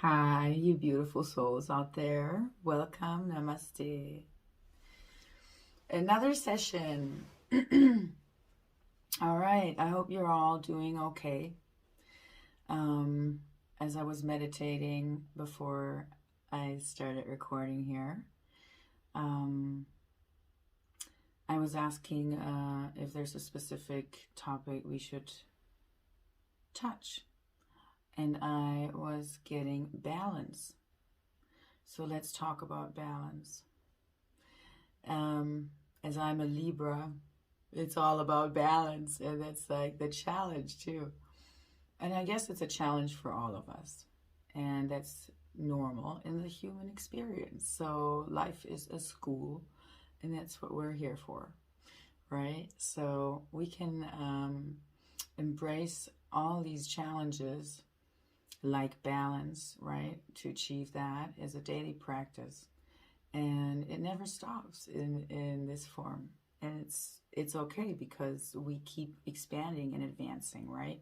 Hi, you beautiful souls out there. Welcome. Namaste. Another session. All right. I hope you're all doing okay. As I was meditating before I started recording here, I was asking if there's a specific topic we should touch. And I was getting balance. So let's talk about balance. As I'm a Libra, it's all about balance, and that's like the challenge too. And I guess it's a challenge for all of us, and that's normal in the human experience. So life is a school, and that's what we're here for, right? So we can embrace all these challenges like balance, right, to achieve that as a daily practice. And it never stops in this form. And it's okay because we keep expanding and advancing, right?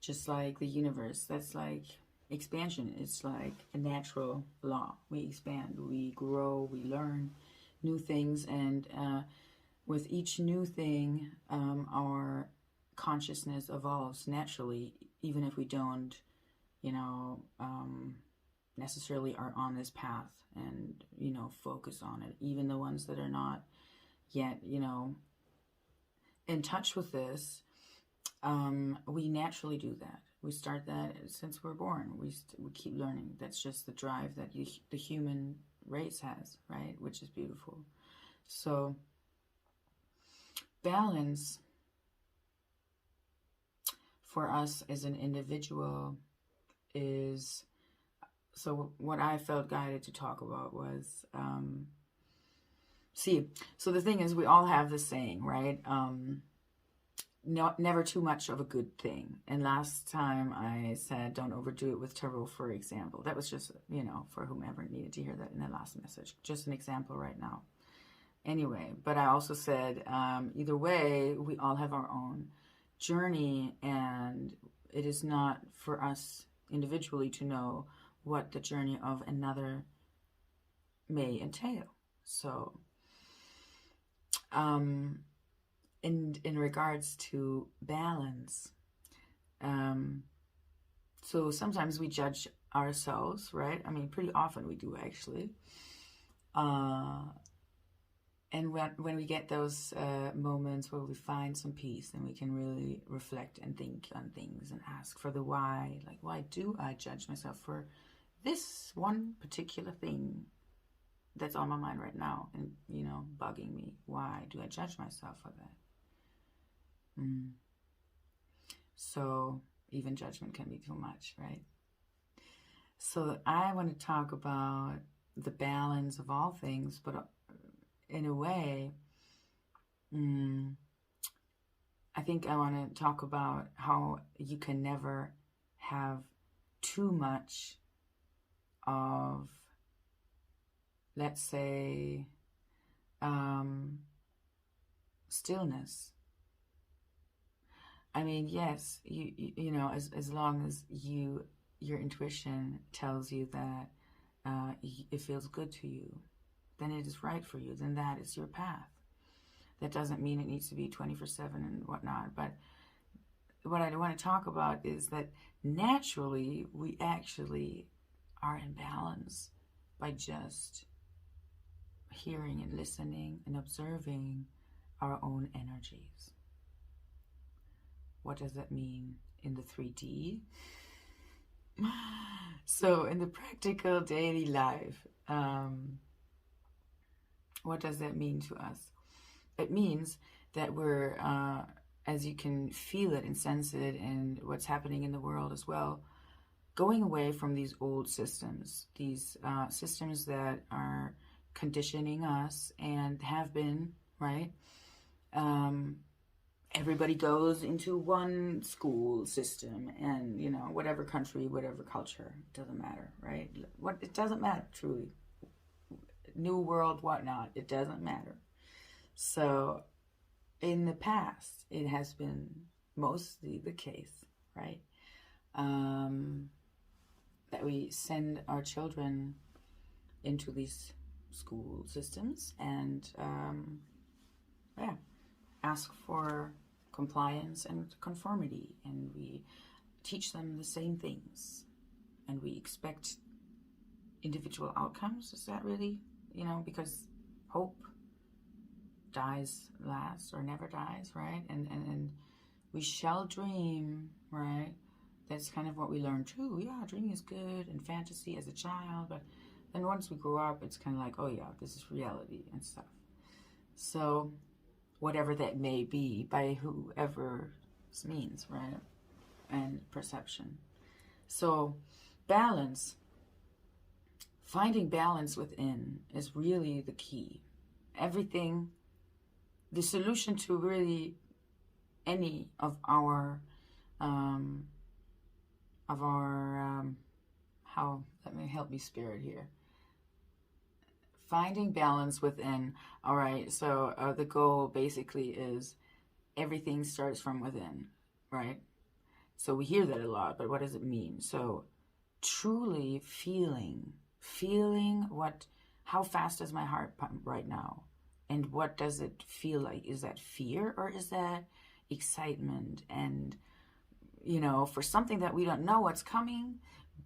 Just like the universe, that's like expansion. It's like a natural law. We expand, we grow, we learn new things. And with each new thing, our consciousness evolves naturally, even if we don't necessarily are on this path and, focus on it. Even the ones that are not yet, in touch with this, we naturally do that. We start that since we're born. We keep learning. That's just the drive that the human race has, right? Which is beautiful. So, balance for us as an individual is, so what I felt guided to talk about was, so the thing is, we all have this saying, right? Never too much of a good thing. And last time I said, don't overdo it with tarot, for example. That was just, for whomever needed to hear that in the last message. Just an example right now. Anyway, but I also said, either way, we all have our own journey, and it is not for us individually to know what the journey of another may entail. So in regards to balance, so sometimes we judge ourselves, right? I mean, pretty often we do, actually. And when we get those moments where we find some peace, then we can really reflect and think on things and ask for the why. Like, why do I judge myself for this one particular thing that's on my mind right now and, bugging me? Why do I judge myself for that? So even judgment can be too much, right? So I want to talk about the balance of all things, but in a way, I think I want to talk about how you can never have too much of, let's say, stillness. I mean, yes, as long as your intuition tells you that it feels good to you, then it is right for you, then that is your path. That doesn't mean it needs to be 24/7 and whatnot, but what I want to talk about is that naturally we actually are in balance by just hearing and listening and observing our own energies. What does that mean in the 3D? So in the practical daily life, what does that mean to us? It means that we're, as you can feel it and sense it and what's happening in the world as well, going away from these old systems, these systems that are conditioning us and have been, right? Everybody goes into one school system and, whatever country, whatever culture, it doesn't matter, right? It doesn't matter, truly. New world, whatnot, it doesn't matter. So in the past, it has been mostly the case, right? that we send our children into these school systems and yeah, ask for compliance and conformity, and we teach them the same things, and we expect individual outcomes. Is that really, you know, because hope dies last or never dies, right? And we shall dream, right? That's kind of what we learn too. Yeah, dreaming is good and fantasy as a child, but then once we grow up, it's kind of like, oh yeah, this is reality and stuff. So whatever that may be by whoever's means, right? And perception. So balance, finding balance within is really the key. Everything, the solution to really any of our how, let me help me spirit here. Finding balance within. All right, so the goal basically is everything starts from within, right? So we hear that a lot, but what does it mean? So truly feeling what, how fast is my heart pump right now? And what does it feel like? Is that fear or is that excitement? And, you know, for something that we don't know what's coming,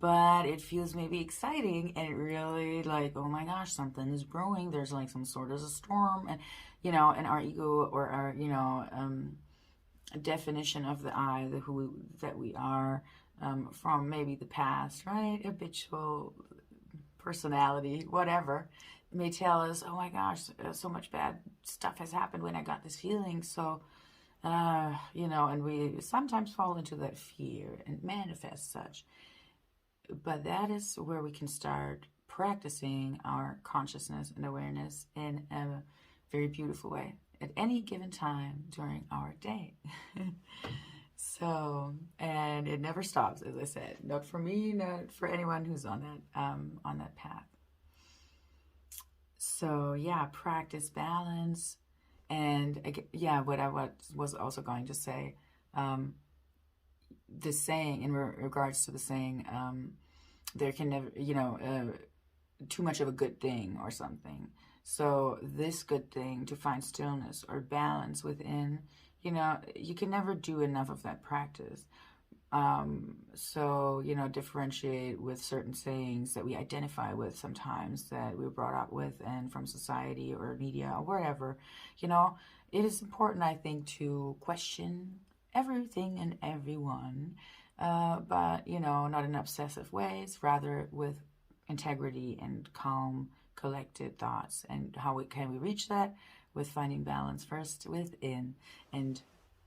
but it feels maybe exciting and it really like, oh my gosh, something is brewing. There's like some sort of a storm, and, you know, and our ego or our, you know, definition of the I, the who that we are, from maybe the past, right? Habitual personality, whatever, may tell us, oh my gosh, so much bad stuff has happened when I got this feeling. So, you know, and we sometimes fall into that fear and manifest such. But that is where we can start practicing our consciousness and awareness in a very beautiful way at any given time during our day. So, and it never stops, as I said, not for me, not for anyone who's on that path. So yeah, practice balance. And yeah, what I was also going to say, the saying, in regards to the saying, there can never, you know, too much of a good thing or something. So this good thing, to find stillness or balance within, you know, you can never do enough of that practice. So, you know, differentiate with certain sayings that we identify with sometimes, that we were brought up with, and from society or media or whatever. You know, it is important, I think, to question everything and everyone, but, you know, not in obsessive ways, rather with integrity and calm, collected thoughts. And how can we reach that? With finding balance first within, and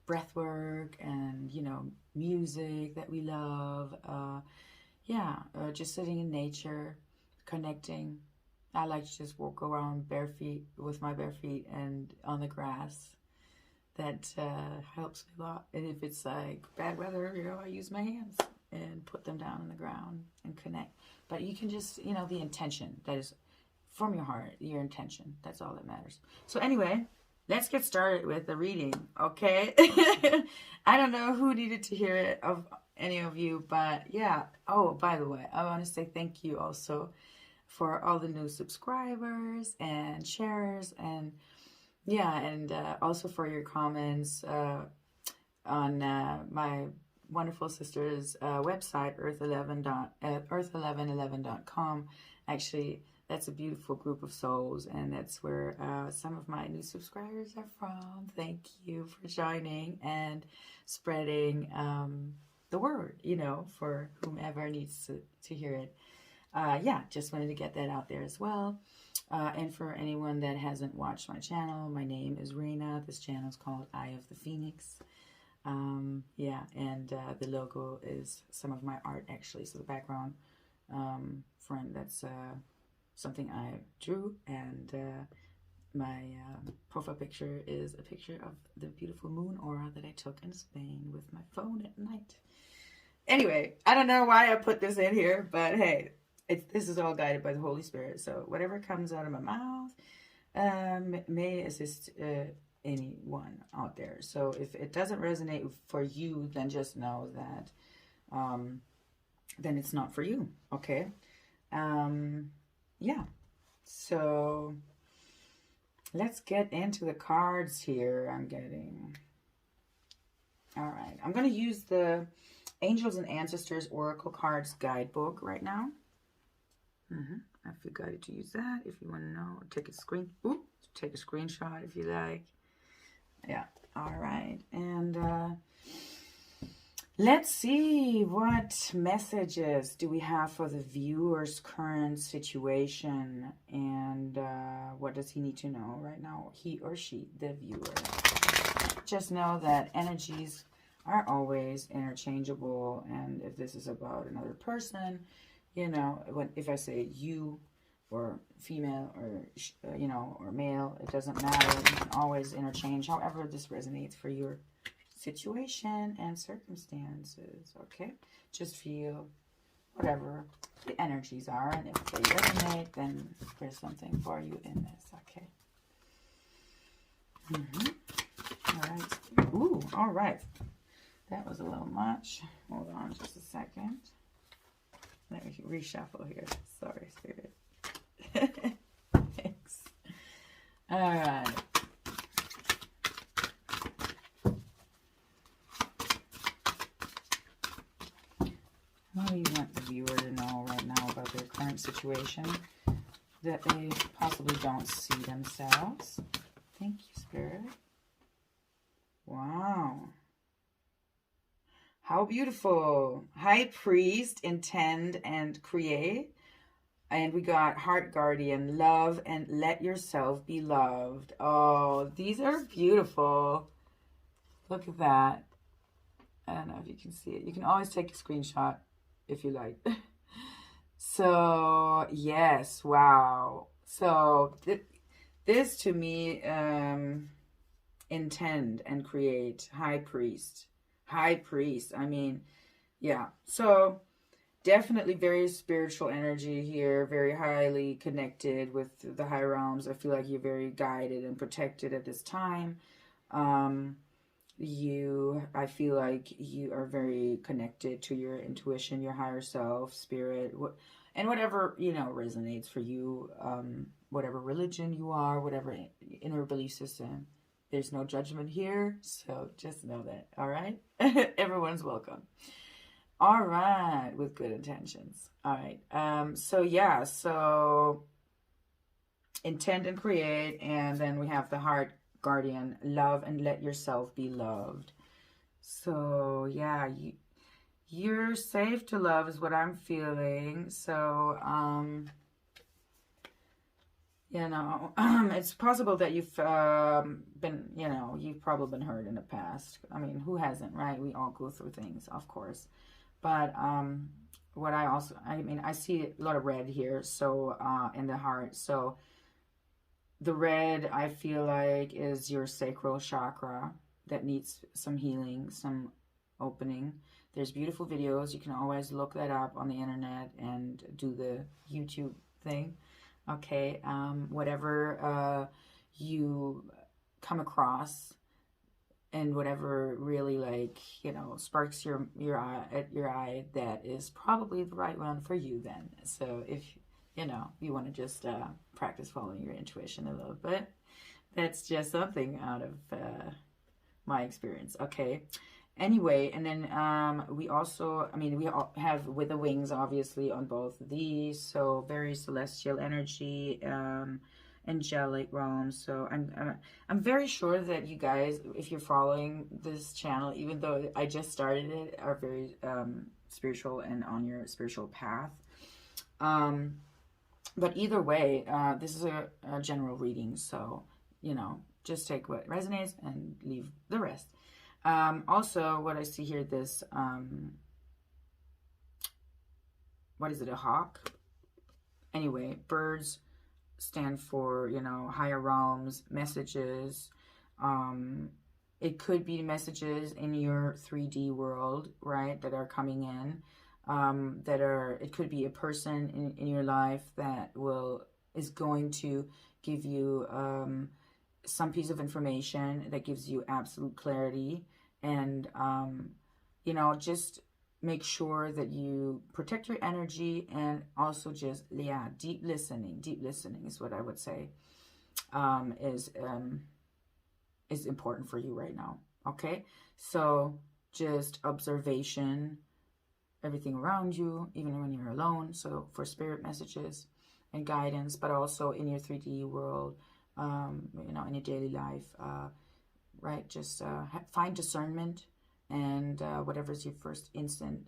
breath work, and, you know, music that we love, just sitting in nature, connecting. I like to just walk around with my bare feet and on the grass. That helps me a lot. And if it's like bad weather, you know, I use my hands and put them down on the ground and connect. But you can just, you know, the intention, that is from your heart, your intention, that's all that matters. So anyway, let's get started with the reading, okay? I don't know who needed to hear it, of any of you, but yeah. Oh, by the way, I want to say thank you also for all the new subscribers and sharers, and yeah, and also for your comments on my wonderful sister's website, earth1111.com. Actually, that's a beautiful group of souls, and that's where some of my new subscribers are from. Thank you for joining and spreading the word, you know, for whomever needs to hear it. Yeah, just wanted to get that out there as well. And for anyone that hasn't watched my channel, my name is Raina. This channel is called Eye of the Phoenix. Yeah, and the logo is some of my art, actually. So the background front, that's something I drew, and my profile picture is a picture of the beautiful moon aura that I took in Spain with my phone at night. Anyway, I don't know why I put this in here, but hey, this is all guided by the Holy Spirit. So whatever comes out of my mouth may assist anyone out there. So if it doesn't resonate for you, then just know that then it's not for you. Okay. Yeah. So let's get into the cards here. I'm getting. All right. I'm going to use the Angels and Ancestors Oracle Cards Guidebook right now. I feel guided to use that if you want to know. Take a screenshot if you like. Yeah. All right. And let's see, what messages do we have for the viewer's current situation, and what does he need to know right now, he or she, the viewer. Just know that energies are always interchangeable, and if this is about another person, you know, if I say you or female or, you know, or male, it doesn't matter. You can always interchange however this resonates for your situation and circumstances. Okay, just feel whatever the energies are, and if they resonate, then there's something for you in this. Okay. All right. Ooh, all right. That was a little much. Hold on just a second. Let me reshuffle here. Sorry, Spirit. Thanks. All right. What do you want the viewer to know right now about their current situation that they possibly don't see themselves? Thank you, Spirit. Wow. How beautiful. High Priest, intend and create. And we got Heart Guardian, love and let yourself be loved. Oh, these are beautiful. Look at that. I don't know if you can see it. You can always take a screenshot if you like. So, yes, wow. So, this to me, intend and create, High Priest. High Priest, I mean, yeah. So, definitely very spiritual energy here, very highly connected with the high realms. I feel like you're very guided and protected at this time. I feel like you are very connected to your intuition, your higher self, spirit, and whatever, you know, resonates for you, whatever religion you are, whatever inner belief system. There's no judgment here, so just know that, all right? Everyone's welcome. All right, with good intentions. All right, so yeah, so intend and create, and then we have the Heart Guardian, love and let yourself be loved. So yeah, you're safe to love is what I'm feeling. So you know, it's possible that you've been, you know, you've probably been hurt in the past. I mean, who hasn't, right? We all go through things, of course. But what I see a lot of red here, so in the heart. So the red, I feel like, is your sacral chakra that needs some healing, some opening. There's beautiful videos. You can always look that up on the internet and do the YouTube thing. Okay, whatever you come across, and whatever really, like, you know, sparks your eye, that is probably the right one for you then. So if, you know, you want to just practice following your intuition a little bit, that's just something out of my experience. Okay. Anyway, and then we also, we all have with the wings, obviously, on both of these. So very celestial energy, angelic realms. So I'm very sure that you guys, if you're following this channel, even though I just started it, are very spiritual and on your spiritual path. But either way, this is a general reading. So, you know, just take what resonates and leave the rest. Also, what I see here, this, what is it, a hawk? Anyway, birds stand for, you know, higher realms, messages. It could be messages in your 3D world, right, that are coming in, it could be a person in your life that is going to give you some piece of information that gives you absolute clarity. And, you know, just make sure that you protect your energy, and also just, yeah, deep listening is what I would say is important for you right now. Okay, so just observation, everything around you, even when you're alone. So for spirit messages and guidance, but also in your 3D world, you know, in your daily life, right? Just find discernment, and whatever's your first instant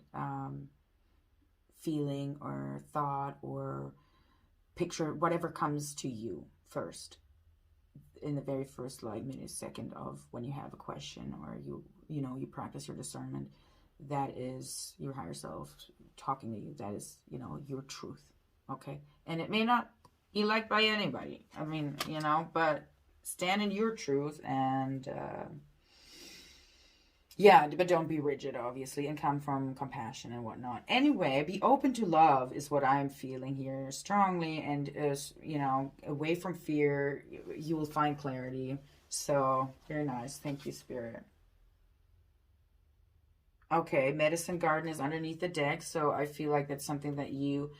feeling or thought or picture, whatever comes to you first, in the very first like millisecond of when you have a question, or you know, you practice your discernment, that is your higher self talking to you. That is, you know, your truth. Okay, and it may not be liked by anybody, I mean, you know, but stand in your truth, and yeah, but don't be rigid, obviously, and come from compassion and whatnot. Anyway, be open to love is what I'm feeling here strongly, and you know, away from fear, you will find clarity. So very nice. Thank you, Spirit. Okay, Medicine Garden is underneath the deck, so I feel like that's something that you,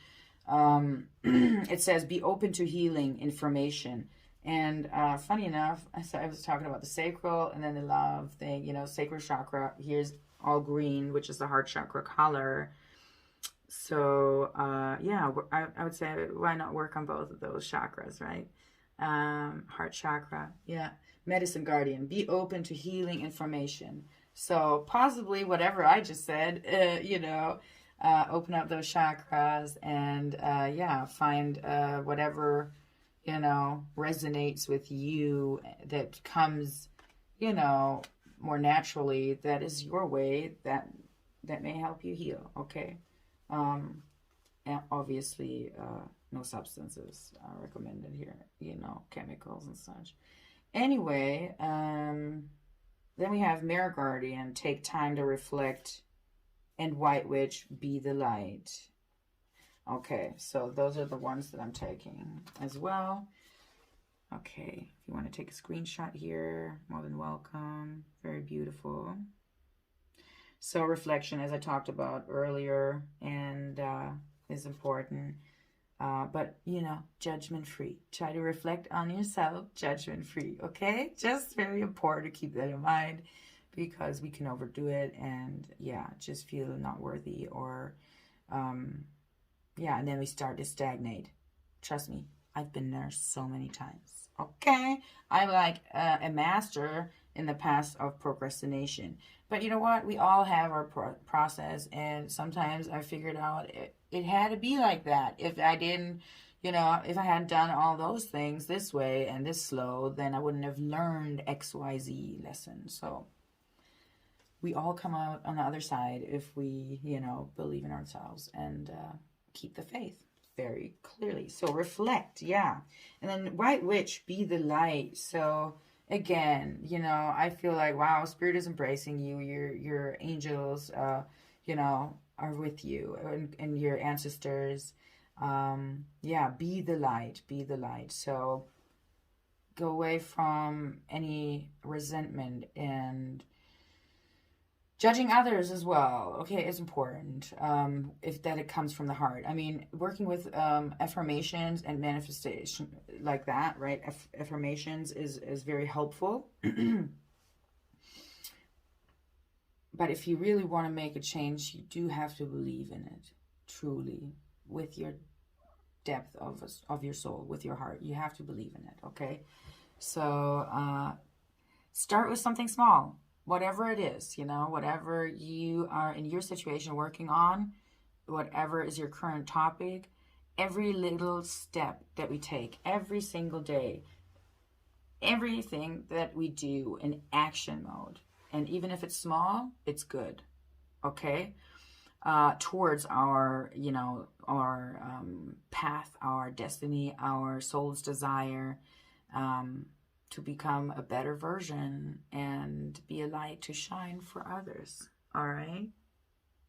it says be open to healing information. And funny enough, I was talking about the sacral and then the love thing, you know, sacral chakra. Here's all green, which is the heart chakra color. So yeah, I would say, why not work on both of those chakras, right? Heart chakra, yeah. Medicine Guardian, be open to healing information. So possibly whatever I just said, you know, open up those chakras, and yeah, find whatever, you know, resonates with you, that comes, you know, more naturally, that is your way, that may help you heal. Okay. And obviously no substances are recommended here, you know, chemicals and such. Anyway, then we have Mirror Guardian, take time to reflect, and White Witch, be the light. Okay, so those are the ones that I'm taking as well. Okay, if you want to take a screenshot here, more than welcome. Very beautiful. So reflection, as I talked about earlier, and is important. But, you know, judgment-free. Try to reflect on yourself, judgment-free, okay? Just very important to keep that in mind, because we can overdo it and, yeah, just feel not worthy, or, yeah, and then we start to stagnate. Trust me, I've been there so many times, okay? I'm like a master in the past of procrastination. But you know what? We all have our process, and sometimes I figured out it had to be like that. If I didn't, you know, if I hadn't done all those things this way and this slow, then I wouldn't have learned XYZ lesson. So we all come out on the other side if we, you know, believe in ourselves and keep the faith very clearly. So reflect, yeah. And then White Witch, be the light. So again, you know, I feel like, wow, Spirit is embracing you. Your angels, you know, are with you, and your ancestors. Yeah, be the light, be the light. So go away from any resentment and judging others as well. Okay, it's important, if that it comes from the heart. I mean, working with affirmations and manifestation like that, right? Affirmations is very helpful. But if you really want to make a change, you do have to believe in it, truly, with your depth of your soul, with your heart. You have to believe in it, okay? So start with something small. Whatever it is, you know, whatever you are in your situation working on, whatever is your current topic, every little step that we take every single day, everything that we do in action mode, and even if it's small, it's good, okay? Towards our, you know, our path, our destiny, our soul's desire, to become a better version and be a light to shine for others. All right.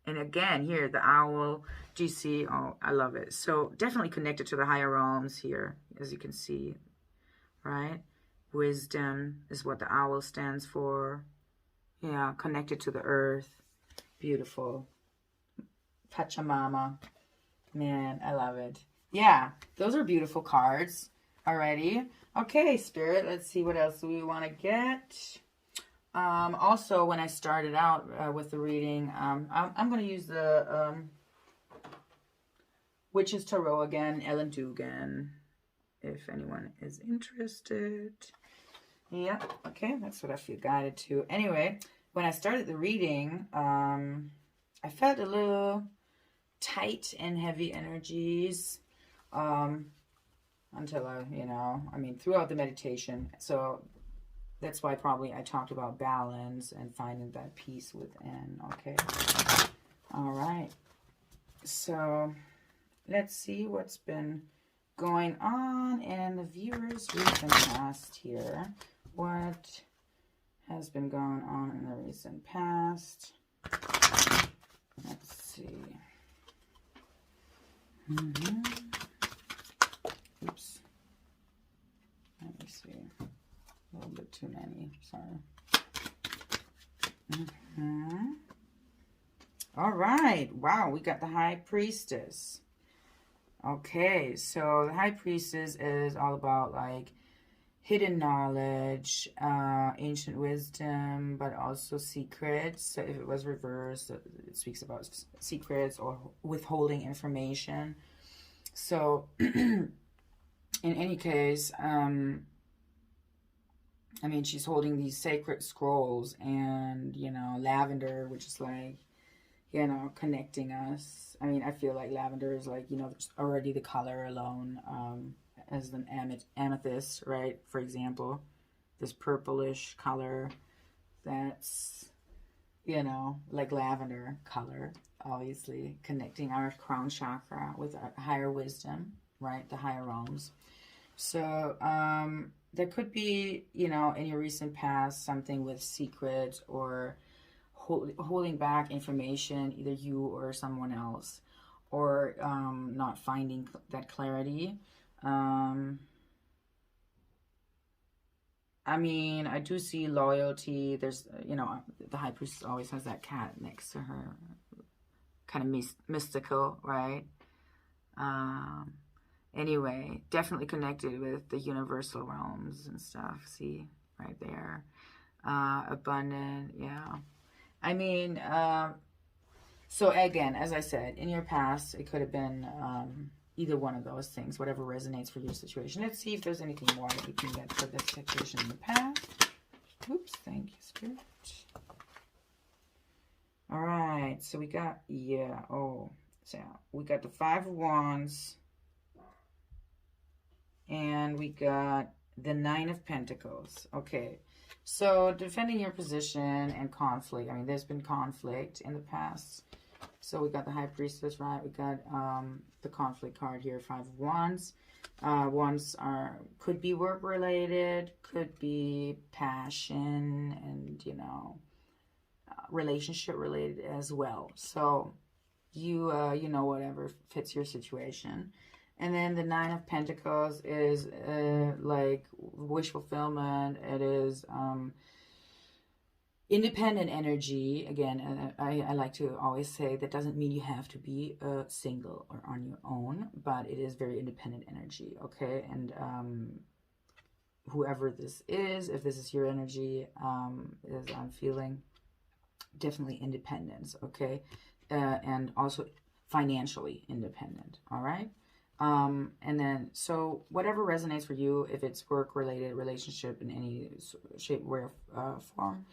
And again, here, the owl, do you see? Oh, I love it. So definitely connected to the higher realms here, as you can see, right? Wisdom is what the owl stands for. Yeah, connected to the earth. Beautiful. Pachamama. Man, I love it. Yeah, those are beautiful cards already. Okay, Spirit, let's see what else we want to get. Also, when I started out with the reading, I'm going to use the Witch's Tarot again, Ellen Dugan, if anyone is interested. Yeah, okay, that's what I feel guided to. Anyway, when I started the reading, I felt a little tight and heavy energies until throughout the meditation. So that's why probably I talked about balance and finding that peace within. Okay. All right. So let's see what's been going on in the viewers' recent past here. What has been going on in the recent past? Let's see. Oops. Let me see. A little bit too many. Sorry. All right. Wow, we got the High Priestess. Okay, so the High Priestess is all about like hidden knowledge, ancient wisdom, but also secrets. So if it was reversed, it speaks about secrets or withholding information. So in any case, she's holding these sacred scrolls and, lavender, which is like, connecting us. I feel like lavender is like, there's already the color alone, as an amethyst, right? For example, this purplish color that's, like lavender color, obviously connecting our crown chakra with our higher wisdom, right? The higher realms. So there could be, in your recent past, something with secrets or holding back information, either you or someone else, or not finding that clarity. I do see loyalty. There's, the High Priestess always has that cat next to her. Kind of mystical, right? Anyway, definitely connected with the universal realms and stuff. See, right there. Abundant, yeah. So again, as I said, in your past, it could have been either one of those things, whatever resonates for your situation. Let's see if there's anything more that we can get for this situation in the past. Oops, thank you, Spirit. All right, so we got, so we got the Five of Wands, and we got the Nine of Pentacles. Okay, so defending your position and conflict. there's been conflict in the past. So we got the High Priestess, right? We got the conflict card here, Five of Wands. Wands could be work related, could be passion, and relationship related as well. So you whatever fits your situation. And then the Nine of Pentacles is like wish fulfillment. It is independent energy. Again, I like to always say that doesn't mean you have to be single or on your own, but it is very independent energy, okay? And whoever this is, if this is your energy, is I'm feeling definitely independence, okay? And also financially independent, all right? And then, so whatever resonates for you, if it's work-related, relationship in any shape, way, or form.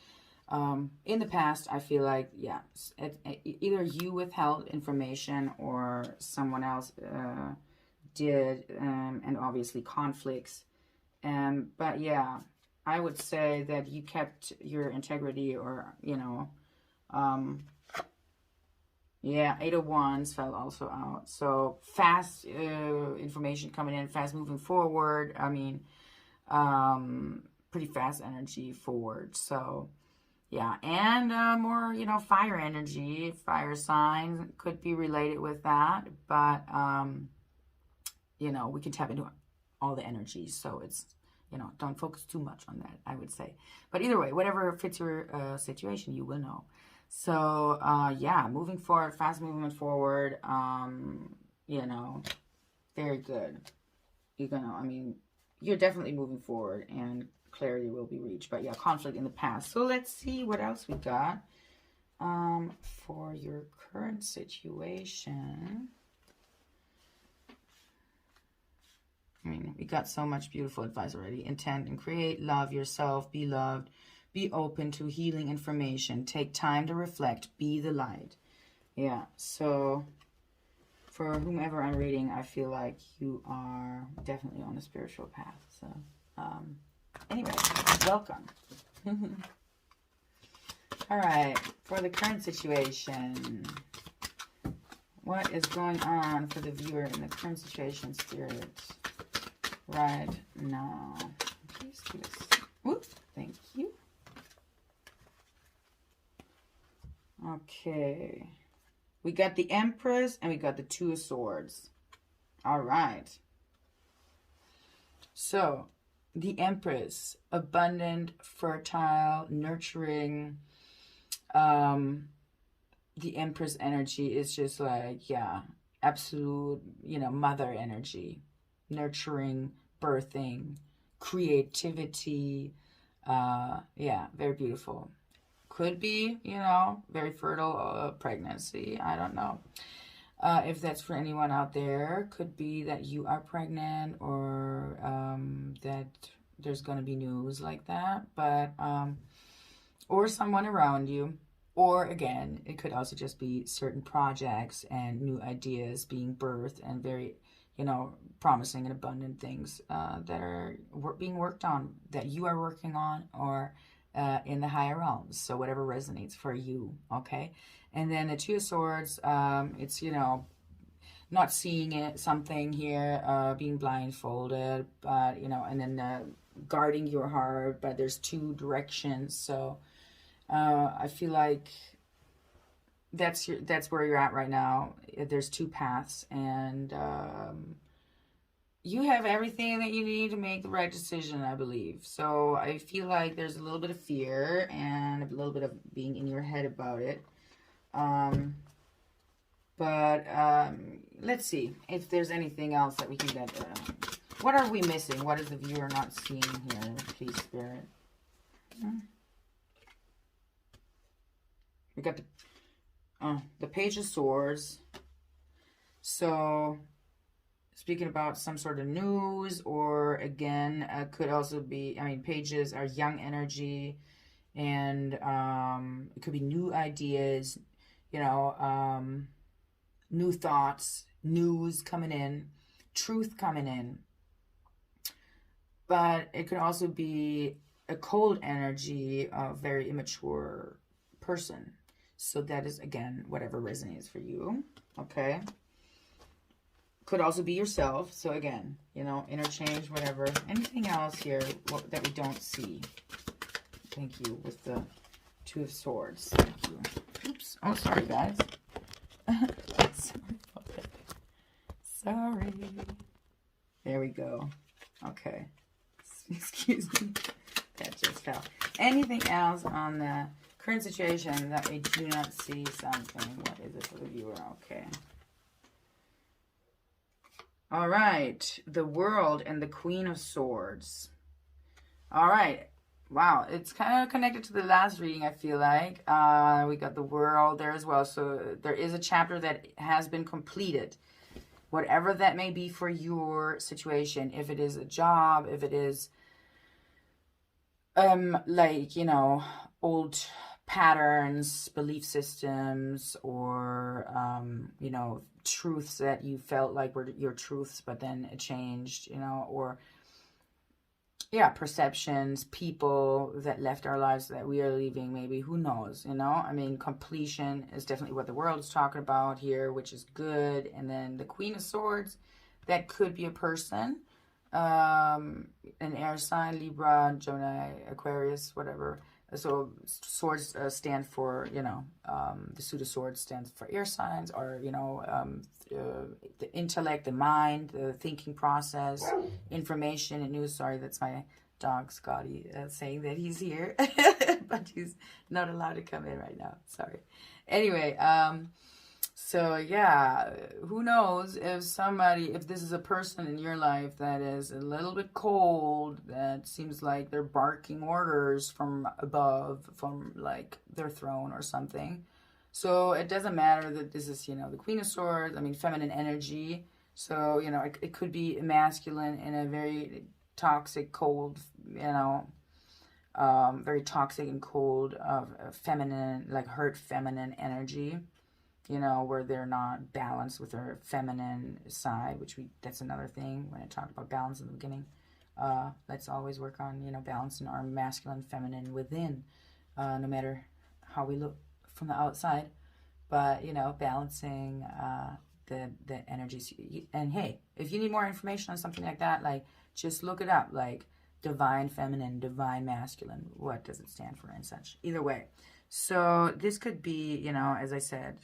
In the past, I feel like, yeah, either you withheld information or someone else did, and obviously conflicts. But yeah, I would say that you kept your integrity, or, yeah, Eight of Wands fell also out. So fast information coming in, fast moving forward. Pretty fast energy forward. So yeah, and more, fire energy, fire signs could be related with that. But, we can tap into all the energies. So it's, don't focus too much on that, I would say. But either way, whatever fits your situation, you will know. So, yeah, moving forward, fast movement forward, you know, very good. You're gonna, I mean, you're definitely moving forward and clarity will be reached. But yeah, conflict in the past. So let's see what else we got for your current situation. I mean, we got so much beautiful advice already. Intend and create, love yourself, be loved, be open to healing information, take time to reflect, be the light. Yeah, so for whomever I'm reading, I feel like you are definitely on a spiritual path. So, anyway, welcome. All right, for the current situation, what is going on for the viewer in the current situation, Spirit? Right now. Please do this. Whoops. Thank you. Okay. We got the Empress and we got the Two of Swords. All right. So, the Empress, abundant, fertile, nurturing. The Empress energy is just like, yeah, absolute, you know, mother energy. Nurturing, birthing, creativity. Yeah, very beautiful. Could be, you know, very fertile pregnancy. I don't know. If that's for anyone out there, could be that you are pregnant or that there's going to be news like that. But, or someone around you. Or again, it could also just be certain projects and new ideas being birthed and very, you know, promising and abundant things that are being worked on, that you are working on, or in the higher realms. So whatever resonates for you, okay? And then the Two of Swords, it's, you know, not seeing it, something here, being blindfolded, but, you know, and then guarding your heart, but there's two directions. So I feel like that's where you're at right now. There's two paths, and you have everything that you need to make the right decision, I believe. So I feel like there's a little bit of fear and a little bit of being in your head about it. Let's see if there's anything else that we can get. What are we missing? What is the viewer not seeing here? Please, Spirit. We got the Page of Swords. So, speaking about some sort of news, or again, could also be, I mean, pages are young energy, and it could be new ideas, you know, new thoughts, news coming in, truth coming in. But it could also be a cold energy of very immature person. So that is, again, whatever resonates for you, okay? Could also be yourself. So again, you know, interchange, whatever. Anything else here that we don't see? Thank you, with the Two of Swords. Thank you. Oops. Oh, sorry, guys. Sorry about that. Sorry. There we go. Okay. Excuse me. That just fell. Anything else on the current situation that we do not see something? What is it for the viewer? Okay. All right. The World and the Queen of Swords. All right. Wow. It's kind of connected to the last reading, I feel like. We got the World there as well. So there is a chapter that has been completed. Whatever that may be for your situation. If it is a job, if it is like, you know, old patterns, belief systems, or you know, truths that you felt like were your truths, but then it changed, you know, or yeah, perceptions, people that left our lives that we are leaving, maybe, who knows, you know? I mean, completion is definitely what the world is talking about here, which is good. And then the Queen of Swords, that could be a person, an air sign, Libra, Gemini, Aquarius, whatever. So swords stand for, you know, the suit of swords stands for air signs, or, you know, the intellect, the mind, the thinking process, information and news. Sorry, that's my dog, Scotty, saying that he's here. but he's not allowed to come in right now. Sorry. Anyway, so yeah, who knows if this is a person in your life that is a little bit cold, that seems like they're barking orders from above, from like their throne or something. So it doesn't matter that this is, the Queen of Swords, I mean, feminine energy. So, it could be masculine in a very toxic, cold, very toxic and cold, feminine, like hurt feminine energy. Where they're not balanced with their feminine side, that's another thing when I talked about balance in the beginning. Let's always work on, balancing our masculine, feminine within, no matter how we look from the outside, but, balancing the energies. And hey, if you need more information on something like that, like, just look it up, like divine feminine, divine masculine, what does it stand for and such. Either way. So this could be, as I said,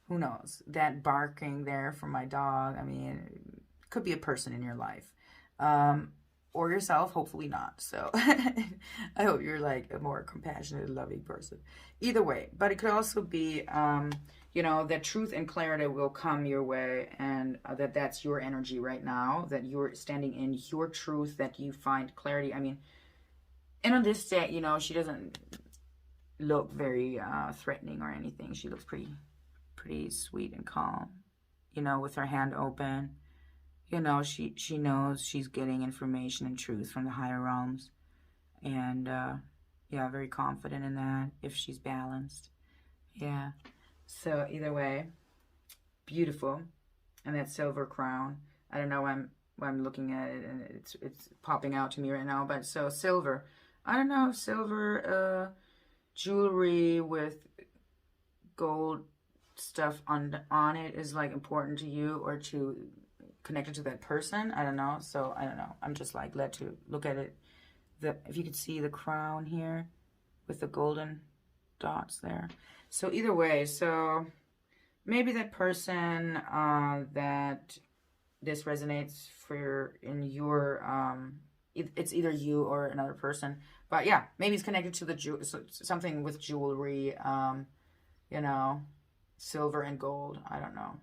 who knows? That barking there from my dog, I mean, it could be a person in your life. Or yourself, hopefully not. So I hope you're like a more compassionate, loving person. Either way. But it could also be, that truth and clarity will come your way, and that's your energy right now, that you're standing in your truth, that you find clarity. I mean, and on this day, she doesn't look very threatening or anything. She looks pretty sweet and calm, with her hand open. She knows she's getting information and truth from the higher realms. And, yeah, very confident in that, if she's balanced. Yeah. So, either way, beautiful. And that silver crown. I don't know why I'm looking at it, and it's popping out to me right now. But, so, silver. I don't know if silver jewelry with gold stuff on it is like important to you, or to connected to that person. I don't know. So I don't know, I'm just like led to look at it. If you could see the crown here with the golden dots there. So either way, so maybe that person that this resonates for in your it's either you or another person. But yeah, maybe it's connected to the something with jewelry, silver and gold. I don't know.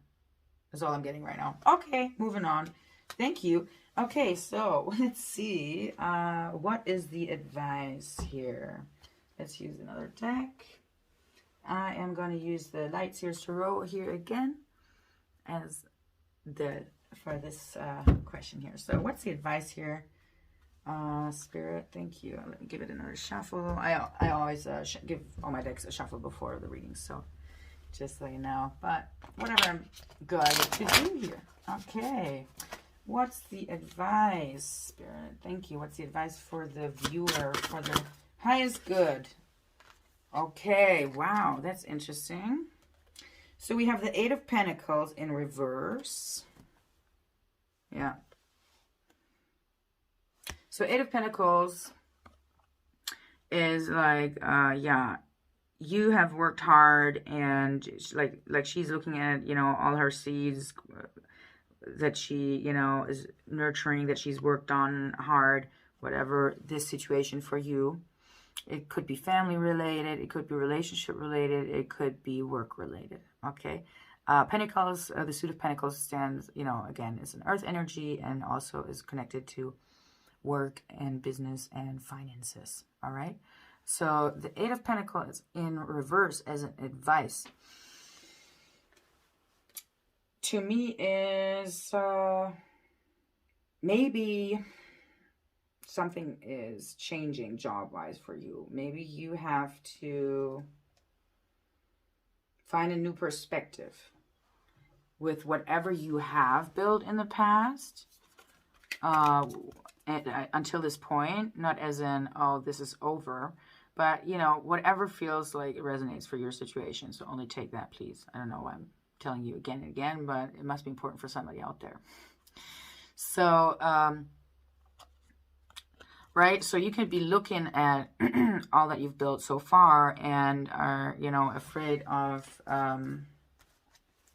That's all I'm getting right now. Okay, moving on. Thank you. Okay, so let's see. What is the advice here? Let's use another deck. I am going to use the Light Seers Tarot here again as for this question here. So what's the advice here? Spirit, thank you. Let me give it another shuffle. I always give all my decks a shuffle before the readings, so just so you know. But whatever I'm good to do here. Okay. What's the advice, Spirit? Thank you. What's the advice for the viewer, for the highest good? Okay. Wow. That's interesting. So we have the Eight of Pentacles in reverse. Yeah. So Eight of Pentacles is like, yeah, you have worked hard, and like she's looking at, all her seeds that she, is nurturing, that she's worked on hard, whatever this situation for you. It could be family related, it could be relationship related, it could be work related, okay? Pentacles, the suit of Pentacles stands, again, is an earth energy, and also is connected to work and business and finances, all right? So the Eight of Pentacles in reverse as an advice to me is maybe something is changing job-wise for you. Maybe you have to find a new perspective with whatever you have built in the past until this point. Not as in, oh, this is over. But, whatever feels like it resonates for your situation. So only take that, please. I don't know why I'm telling you again and again, but it must be important for somebody out there. So, right? So you could be looking at all that you've built so far and are, afraid of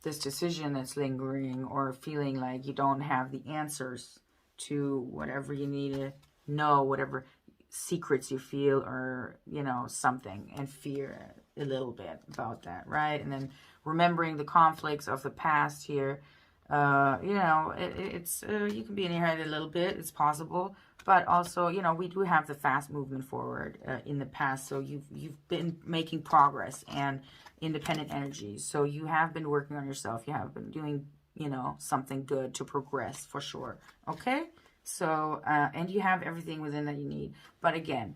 this decision that's lingering, or feeling like you don't have the answers to whatever you need to know, whatever secrets you feel, or, you know, something, and fear a little bit about that, right? And then remembering the conflicts of the past here. You know, it's you can be in your head a little bit, it's possible, but also, you know, we do have the fast movement forward in the past, so you've been making progress and independent energy, so you have been working on yourself, you have been doing, you know, something good to progress for sure, okay? So, and you have everything within that you need, but again,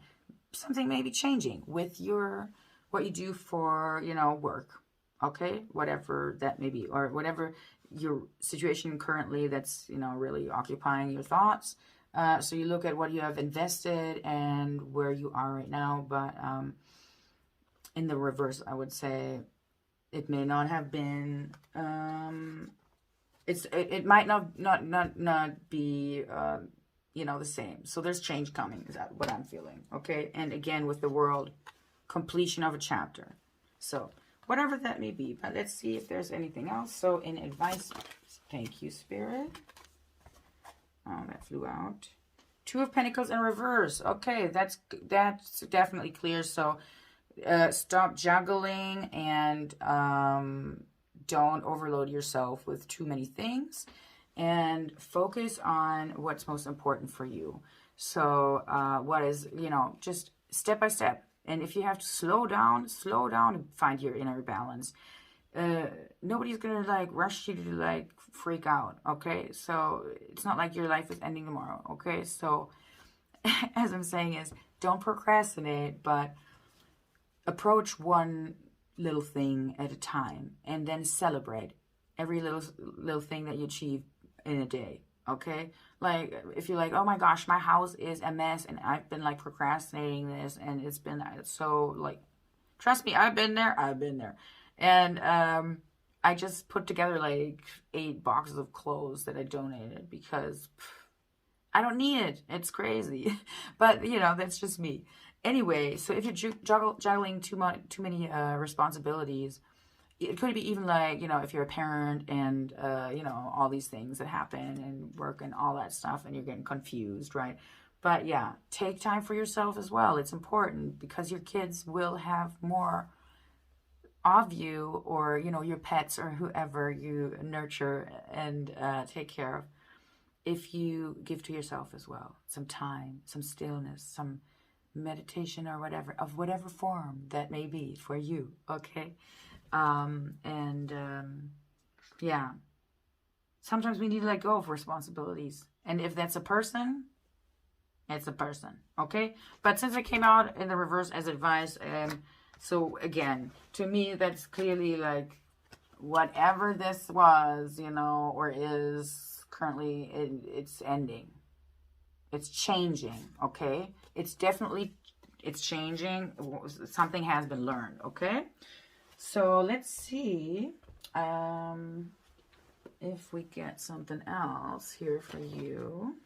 something may be changing with your, what you do for, you know, work, okay? Whatever that may be, or whatever your situation currently that's, you know, really occupying your thoughts. So you look at what you have invested and where you are right now, but in the reverse, I would say it may not have been, it might not be, you know, the same. So there's change coming, is that what I'm feeling, okay? And again, with the world, completion of a chapter. So whatever that may be, but let's see if there's anything else. So in advice, thank you, Spirit. Oh, that flew out. Two of Pentacles in reverse. Okay, that's definitely clear. So stop juggling and don't overload yourself with too many things, and focus on what's most important for you. So what is, you know, just step by step. And if you have to slow down and find your inner balance. Nobody's gonna like rush you to like freak out, okay? So it's not like your life is ending tomorrow, okay? So as I'm saying is, don't procrastinate, but approach one little thing at a time, and then celebrate every little thing that you achieve in a day, okay? Like, if you're like, oh my gosh, my house is a mess, and I've been like procrastinating this, and it's been so like, trust me, I've been there. And I just put together like 8 boxes of clothes that I donated because I don't need it. It's crazy. But, you know, that's just me. Anyway, so if you're juggling too many responsibilities, it could be even like, you know, if you're a parent and, you know, all these things that happen and work and all that stuff, and you're getting confused, right? But yeah, take time for yourself as well. It's important because your kids will have more of you, or, you know, your pets or whoever you nurture and take care of, if you give to yourself as well some time, some stillness, some meditation, or whatever, of whatever form that may be for you, okay? Yeah, sometimes we need to let go of responsibilities, and if that's a person, it's a person, okay? But since it came out in the reverse as advice, so again, to me, that's clearly like whatever this was, you know, or is currently, it's ending. It's changing, okay? It's changing. Something has been learned, okay? So let's see if we get something else here for you.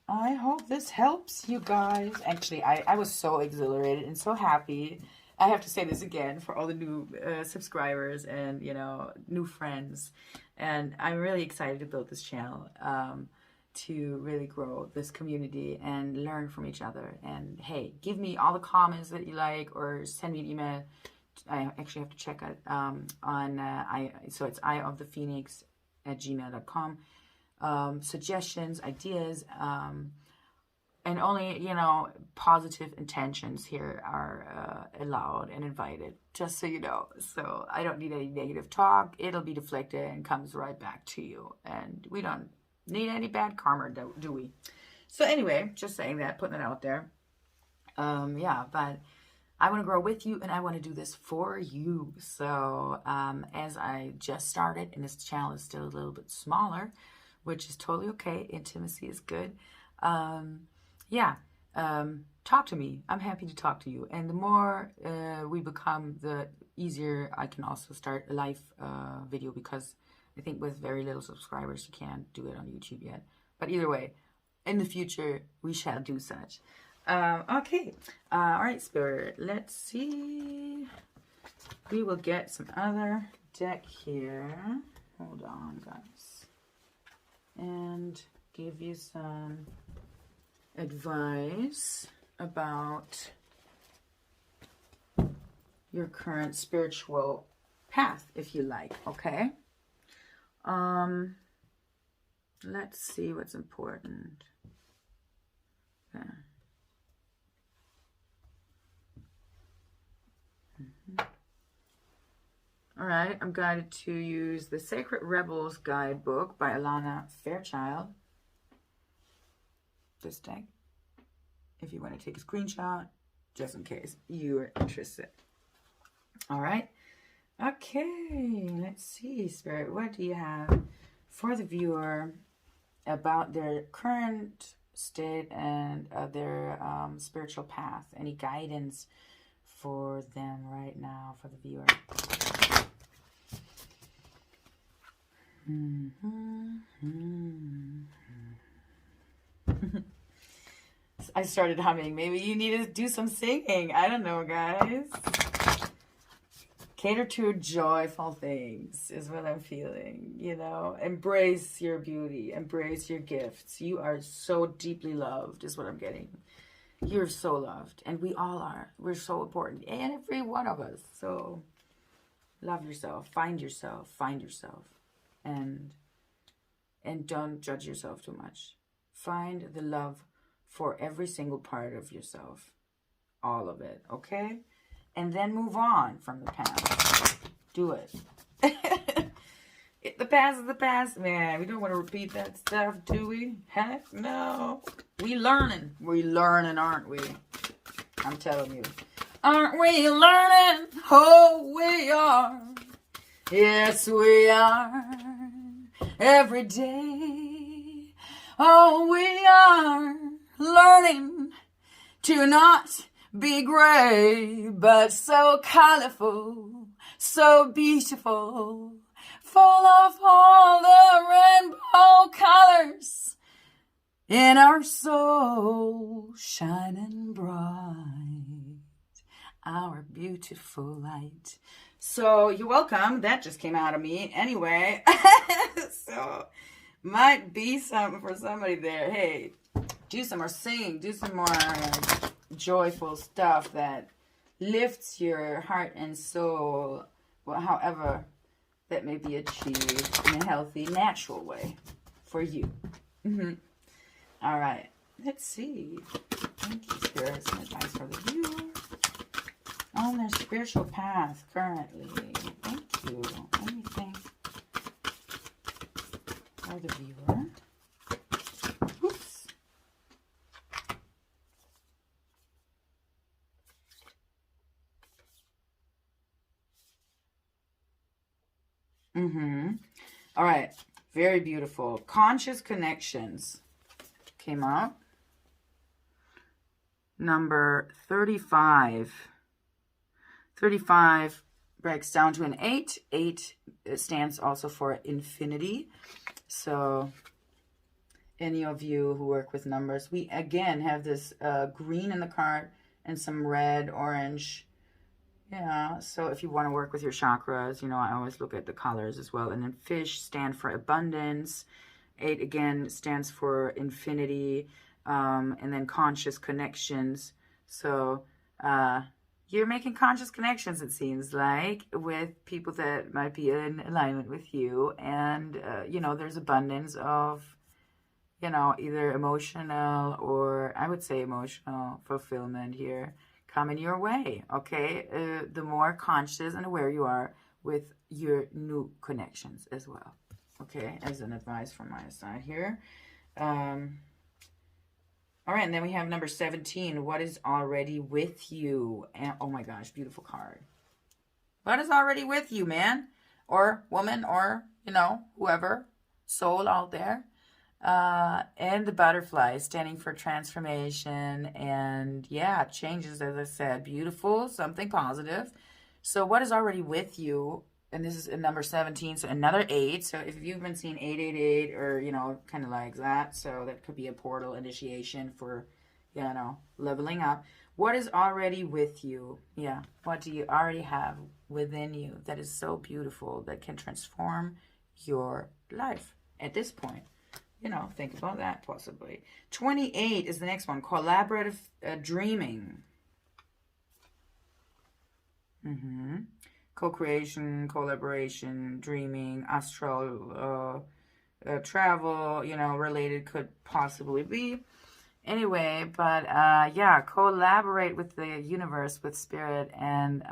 I hope this helps you guys. Actually, I was so exhilarated and so happy. I have to say this again for all the new subscribers and, you know, new friends. And I'm really excited to build this channel to really grow this community and learn from each other. And hey, give me all the comments that you like, or send me an email. I actually have to check it so it's eyeofthephoenix@gmail.com. Suggestions, ideas, and only, you know, positive intentions here are allowed and invited, just so you know. So I don't need any negative talk. It'll be deflected and comes right back to you, and we don't need any bad karma, do we? So anyway, just saying that, putting it out there. Yeah, but I want to grow with you, and I want to do this for you. So as I just started, and this channel is still a little bit smaller, which is totally okay. Intimacy is good. Talk to me. I'm happy to talk to you. And the more we become, the easier I can also start a live video, because I think with very little subscribers, you can't do it on YouTube yet. But either way, in the future, we shall do such. Okay. All right, Spirit. Let's see. We will get some other deck here. Hold on, guys. And give you some advice about your current spiritual path, if you like, okay? Let's see what's important. Okay. All right, I'm guided to use the Sacred Rebels Guidebook by Alana Fairchild. This deck, if you want to take a screenshot, just in case you're interested. All right. Okay, let's see, Spirit. What do you have for the viewer about their current state and their spiritual path? Any guidance for them right now, for the viewer? I started humming. Maybe you need to do some singing. I don't know, guys. Cater to joyful things is what I'm feeling, you know. Embrace your beauty. Embrace your gifts. You are so deeply loved is what I'm getting. You're so loved. And we all are. We're so important. And every one of us. So love yourself. Find yourself. Find yourself. And don't judge yourself too much. Find the love for every single part of yourself. All of it. Okay? And then move on from the past. Do it. The past is the past, man. We don't want to repeat that stuff, do we? Heck no. We learning. We learning, aren't we? I'm telling you. Aren't we learning? Oh, we are. Yes, we are. Every day. Oh, we are learning to not be gray, but so colorful, so beautiful, full of all the rainbow colors in our soul, shining bright, our beautiful light. So you're welcome. That just came out of me anyway. So might be something for somebody there. Hey, do some more singing, do some more joyful stuff that lifts your heart and soul, well, however that may be achieved in a healthy, natural way for you. All right, let's see. Thank you, Spirit. Some advice for the viewer on their spiritual path currently. Thank you. Let me think for the viewer. Oops. All right. Very beautiful. Conscious connections came out. Number 35. 35 breaks down to an 8. 8 stands also for infinity. So any of you who work with numbers, we again have this green in the card and some red, orange. Yeah, so if you want to work with your chakras, you know, I always look at the colors as well. And then fish stand for abundance. 8 again stands for infinity. And then conscious connections. So you're making conscious connections, it seems like, with people that might be in alignment with you. And, you know, there's abundance of, you know, either emotional or I would say emotional fulfillment here coming your way, okay? The more conscious and aware you are with your new connections as well, okay? As an advice from my side here. All right, and then we have number 17. What is already with you? And oh my gosh, beautiful card. What is already with you, man? Or woman, or, you know, whoever, soul out there. And the butterfly standing for transformation and, yeah, changes, as I said. Beautiful, something positive. So what is already with you? And this is in number 17, so another 8. So if you've been seeing 888 or, you know, kind of like that, so that could be a portal initiation for, you know, leveling up. What is already with you? Yeah, what do you already have within you that is so beautiful that can transform your life at this point? you know, think about that possibly. 28 is the next one. Collaborative dreaming. Co-creation, collaboration, dreaming, astral travel, you know, related could possibly be. Anyway, but yeah, collaborate with the universe, with spirit, and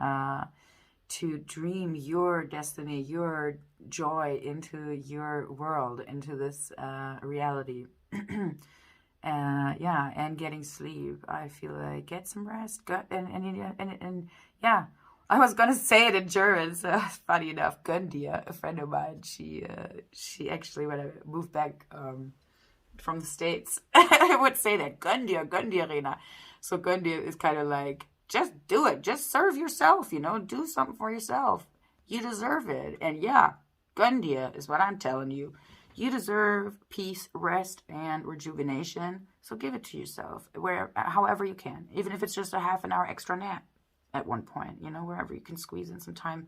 to dream your destiny, your joy into your world, into this reality. Yeah, and getting sleep. I feel like get some rest. And yeah, I was gonna say it in German. So funny enough, Gundia, a friend of mine, she actually, when I moved back from the States, I would say that Gundia, Rena. So Gundia is kind of like, just do it. Just serve yourself, you know. Do something for yourself. You deserve it. And yeah, Gundia is what I'm telling you. You deserve peace, rest, and rejuvenation. So give it to yourself, however you can. Even if it's just a half an hour extra nap at one point, you know, wherever you can squeeze in some time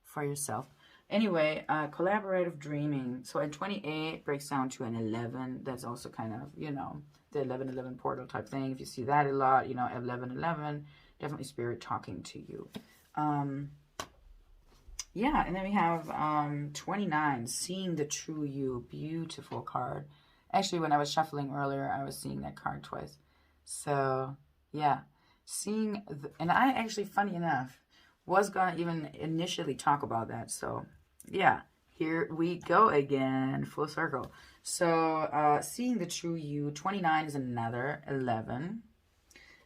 for yourself. Anyway, collaborative dreaming. So at 28 breaks down to an 11. That's also kind of, you know, the 11-11 portal type thing. If you see that a lot, you know, 11-11, definitely spirit talking to you. Yeah, and then we have 29, seeing the true you. Beautiful card. Actually, when I was shuffling earlier, I was seeing that card twice. So, yeah. Seeing, and I actually, funny enough, was going to even initially talk about that. So, yeah, here we go again, full circle. So, seeing the true you, 29 is another 11,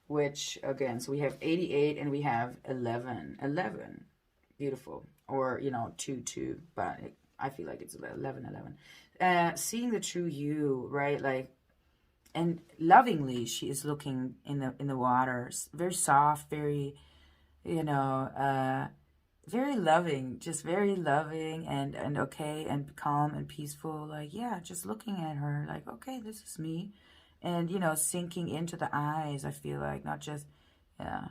which, again, so we have 88 and we have 11. 11, beautiful. Or, you know, 2-2, but I feel like it's 11-11. Seeing the true you, right? Like, and lovingly, she is looking in the water, very soft, very, you know, very loving, just very loving and okay and calm and peaceful. Like, yeah, just looking at her, like, okay, this is me, and you know, sinking into the eyes. I feel like not just, yeah.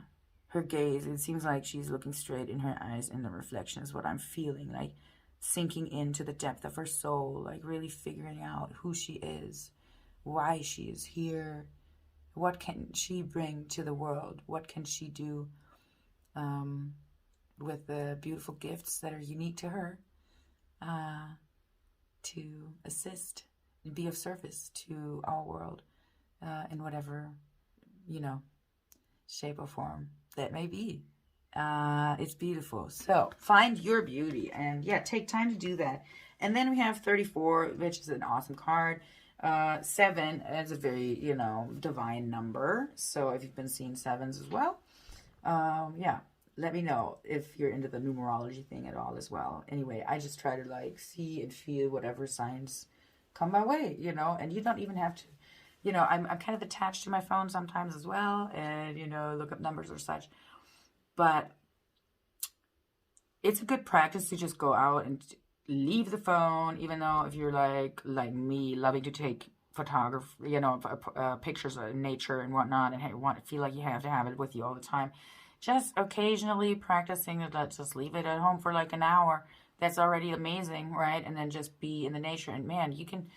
Her gaze, it seems like she's looking straight in her eyes, and the reflection is what I'm feeling, like sinking into the depth of her soul, like really figuring out who she is, why she is here, what can she bring to the world, what can she do with the beautiful gifts that are unique to her to assist and be of service to our world in whatever, you know, shape or form that may be. It's beautiful. So find your beauty, and yeah, take time to do that. And then we have 34, which is an awesome card. 7 is a very, you know, divine number. So if you've been seeing 7s as well, yeah, let me know if you're into the numerology thing at all as well. Anyway, I just try to like see and feel whatever signs come my way, you know, and you don't even have to. You know, I'm kind of attached to my phone sometimes as well, and, you know, look up numbers or such. But it's a good practice to just go out and leave the phone, even though if you're like me, loving to take photography, you know, pictures of nature and whatnot, and feel like you have to have it with you all the time. Just occasionally practicing to just leave it at home for like an hour. That's already amazing, right? And then just be in the nature, and man, you can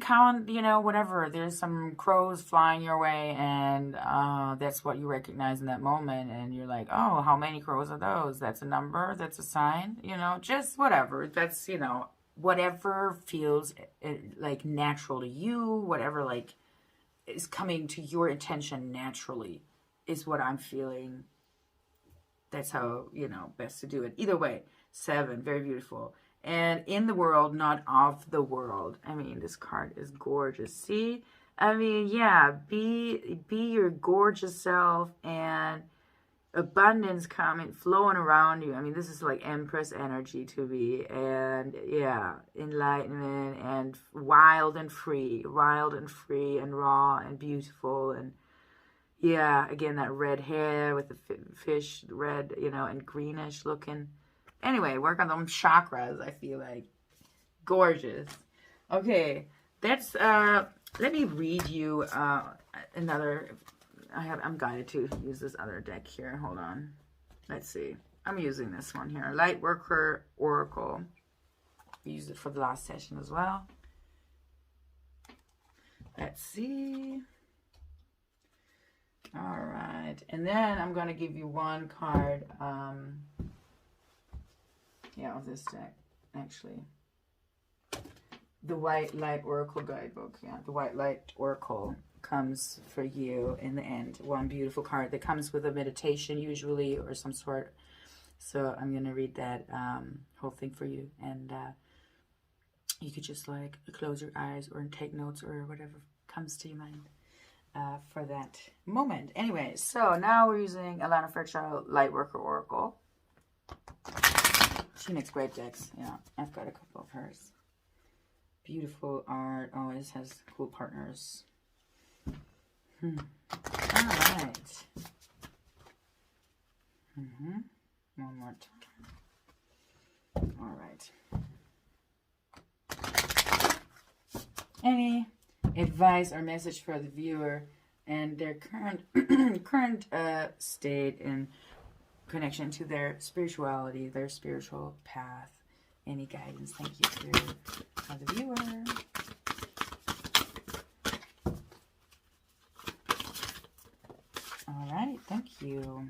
count, you know, whatever. There's some crows flying your way, and that's what you recognize in that moment. And you're like, oh, how many crows are those? That's a number. That's a sign. You know, just whatever. That's, you know, whatever feels like natural to you, whatever like is coming to your attention naturally is what I'm feeling. That's how, you know, best to do it. Either way, 7, very beautiful. And in the world, not of the world. I mean, this card is gorgeous. See? I mean, yeah, be your gorgeous self, and abundance coming, flowing around you. I mean, this is like Empress energy to me. And yeah, enlightenment and wild and free and raw and beautiful. And yeah, again, that red hair with the fish, red, you know, and greenish looking. Anyway, work on them chakras, I feel like. Gorgeous. Okay, that's, let me read you another, I'm guided to use this other deck here. Hold on. Let's see. I'm using this one here. Lightworker Oracle. We used it for the last session as well. Let's see. All right. And then I'm going to give you one card. Yeah, of this deck, actually. The White Light Oracle Guidebook. Yeah, the White Light Oracle comes for you in the end. One beautiful card that comes with a meditation usually or some sort. So I'm going to read that whole thing for you. And you could just like close your eyes or take notes or whatever comes to your mind for that moment. Anyway, so now we're using Alana Fairchild Lightworker Oracle. She makes great decks. Yeah, I've got a couple of hers. Beautiful art. Always has cool partners. All right. One more time. All right. Any advice or message for the viewer and their current state and connection to their spirituality, their spiritual path? Any guidance? Thank you for the viewer. All right, thank you.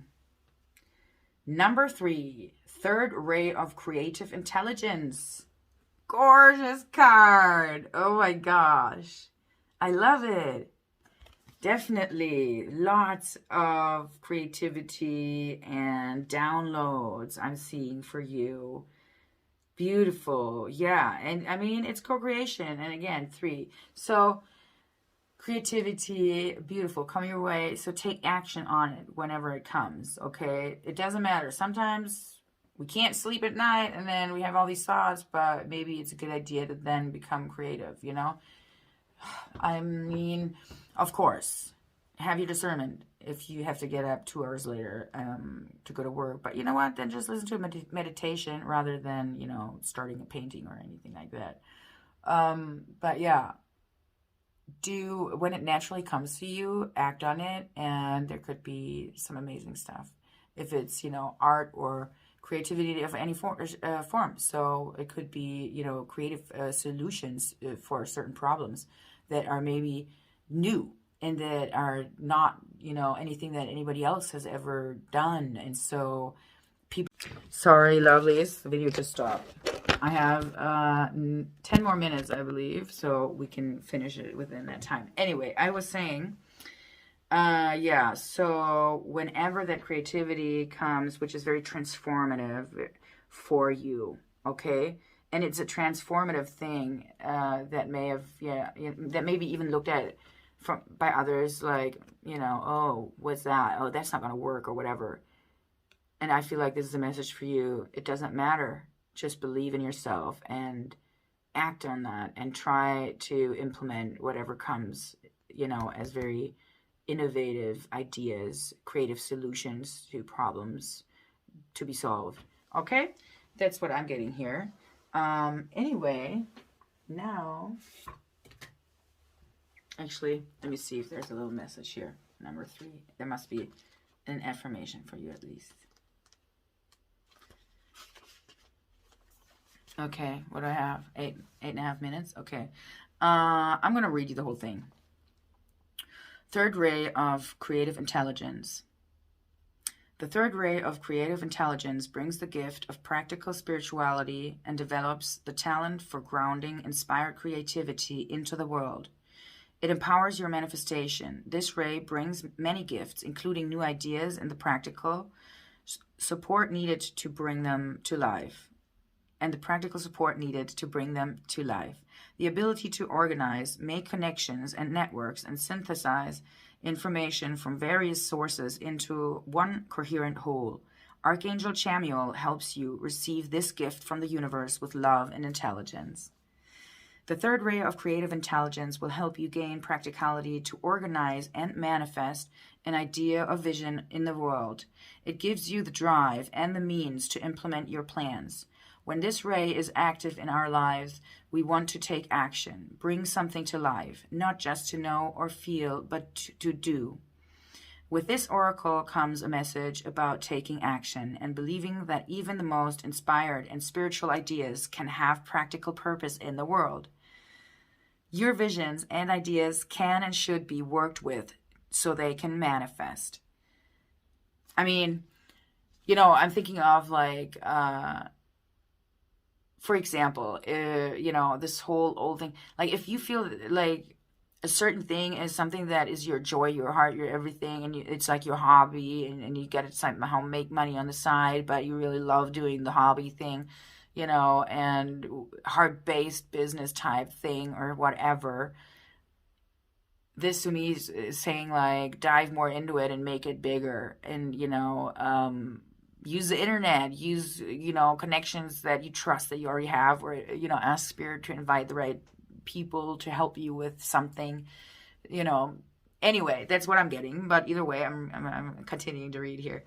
Number 3, third ray of creative intelligence. Gorgeous card. Oh my gosh. I love it. Definitely lots of creativity and downloads I'm seeing for you. Beautiful. Yeah. And I mean, it's co-creation. And again, 3. So creativity, beautiful, come your way. So take action on it whenever it comes. Okay. It doesn't matter. Sometimes we can't sleep at night and then we have all these thoughts, but maybe it's a good idea to then become creative, you know? I mean, of course, have your discernment if you have to get up 2 hours later to go to work. But you know what? Then just listen to a meditation rather than, you know, starting a painting or anything like that. But yeah, when it naturally comes to you, act on it, and there could be some amazing stuff. If it's, you know, art or creativity of any form. So it could be, you know, creative solutions for certain problems that are maybe new and that are not, you know, anything that anybody else has ever done. And so people, sorry, lovelies, the video just stopped. I have 10 more minutes, I believe, so we can finish it within that time. Anyway, I was saying, yeah, so whenever that creativity comes, which is very transformative for you, okay? And it's a transformative thing that may have, that may be even looked at by others like, you know, oh, what's that? Oh, that's not going to work or whatever. And I feel like this is a message for you. It doesn't matter. Just believe in yourself and act on that and try to implement whatever comes, you know, as very innovative ideas, creative solutions to problems to be solved. Okay? That's what I'm getting here. Anyway, now, actually, let me see if there's a little message here. Number 3. There must be an affirmation for you at least. Okay, what do I have? 8.5 minutes? Okay. I'm going to read you the whole thing. Third ray of creative intelligence. The third ray of creative intelligence brings the gift of practical spirituality and develops the talent for grounding inspired creativity into the world. It empowers your manifestation. This ray brings many gifts, including new ideas and the practical support needed to bring them to life. And the practical support needed to bring them to life. The ability to organize, make connections and networks, and synthesize information from various sources into one coherent whole. Archangel Chamiel helps you receive this gift from the universe with love and intelligence. The third ray of creative intelligence will help you gain practicality to organize and manifest an idea or vision in the world. It gives you the drive and the means to implement your plans. When this ray is active in our lives, we want to take action, bring something to life, not just to know or feel, but to do. With this oracle comes a message about taking action and believing that even the most inspired and spiritual ideas can have practical purpose in the world. Your visions and ideas can and should be worked with so they can manifest. I mean, you know, I'm thinking of like, for example, you know, this whole old thing. Like if you feel like a certain thing is something that is your joy, your heart, your everything, and it's like your hobby, and you get to somehow make money on the side, but you really love doing the hobby thing, you know, and heart-based business type thing or whatever. This to me is saying like dive more into it and make it bigger, and you know, use the internet, use, you know, connections that you trust that you already have, or, you know, ask spirit to invite the right people to help you with something, you know. Anyway, that's what I'm getting, but either way, I'm continuing to read here.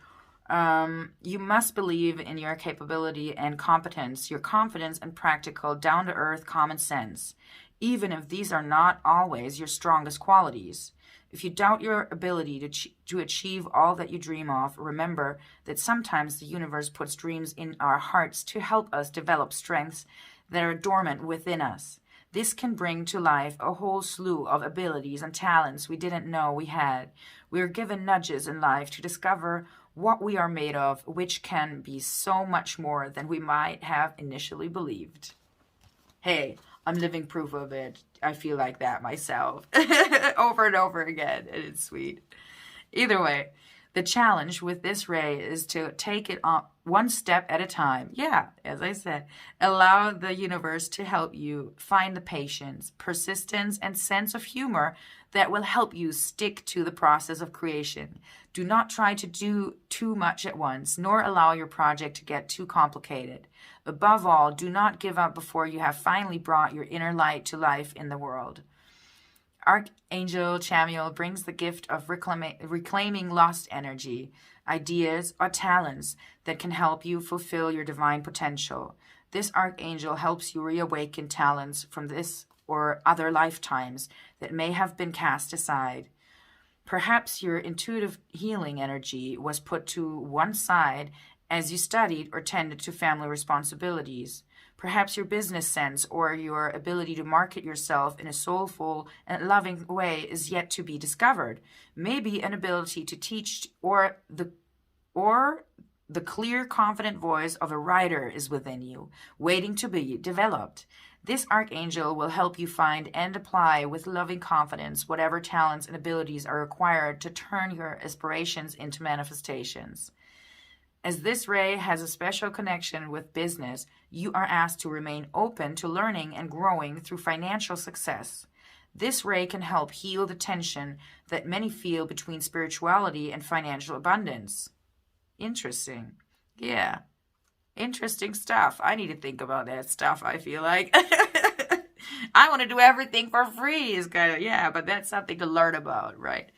You must believe in your capability and competence, your confidence and practical, down-to-earth common sense, even if these are not always your strongest qualities. If you doubt your ability to achieve all that you dream of, remember that sometimes the universe puts dreams in our hearts to help us develop strengths that are dormant within us. This can bring to life a whole slew of abilities and talents we didn't know we had. We are given nudges in life to discover what we are made of, which can be so much more than we might have initially believed. Hey, I'm living proof of it. I feel like that myself over and over again, and it's sweet. Either way, the challenge with this ray is to take it on one step at a time. Yeah, as I said, allow the universe to help you find the patience, persistence, and sense of humor that will help you stick to the process of creation. Do not try to do too much at once, nor allow your project to get too complicated. Above all, do not give up before you have finally brought your inner light to life in the world. Archangel Chamiel brings the gift of reclaiming lost energy, ideas, or talents that can help you fulfill your divine potential. This archangel helps you reawaken talents from this or other lifetimes that may have been cast aside. Perhaps your intuitive healing energy was put to one side as you studied or tended to family responsibilities. Perhaps your business sense or your ability to market yourself in a soulful and loving way is yet to be discovered. Maybe an ability to teach or the clear, confident voice of a writer is within you, waiting to be developed. This archangel will help you find and apply with loving confidence whatever talents and abilities are required to turn your aspirations into manifestations. As this ray has a special connection with business, you are asked to remain open to learning and growing through financial success. This ray can help heal the tension that many feel between spirituality and financial abundance. Interesting. Yeah. Interesting stuff. I need to think about that stuff, I feel like. I want to do everything for free is kind of, yeah, but that's something to learn about, right?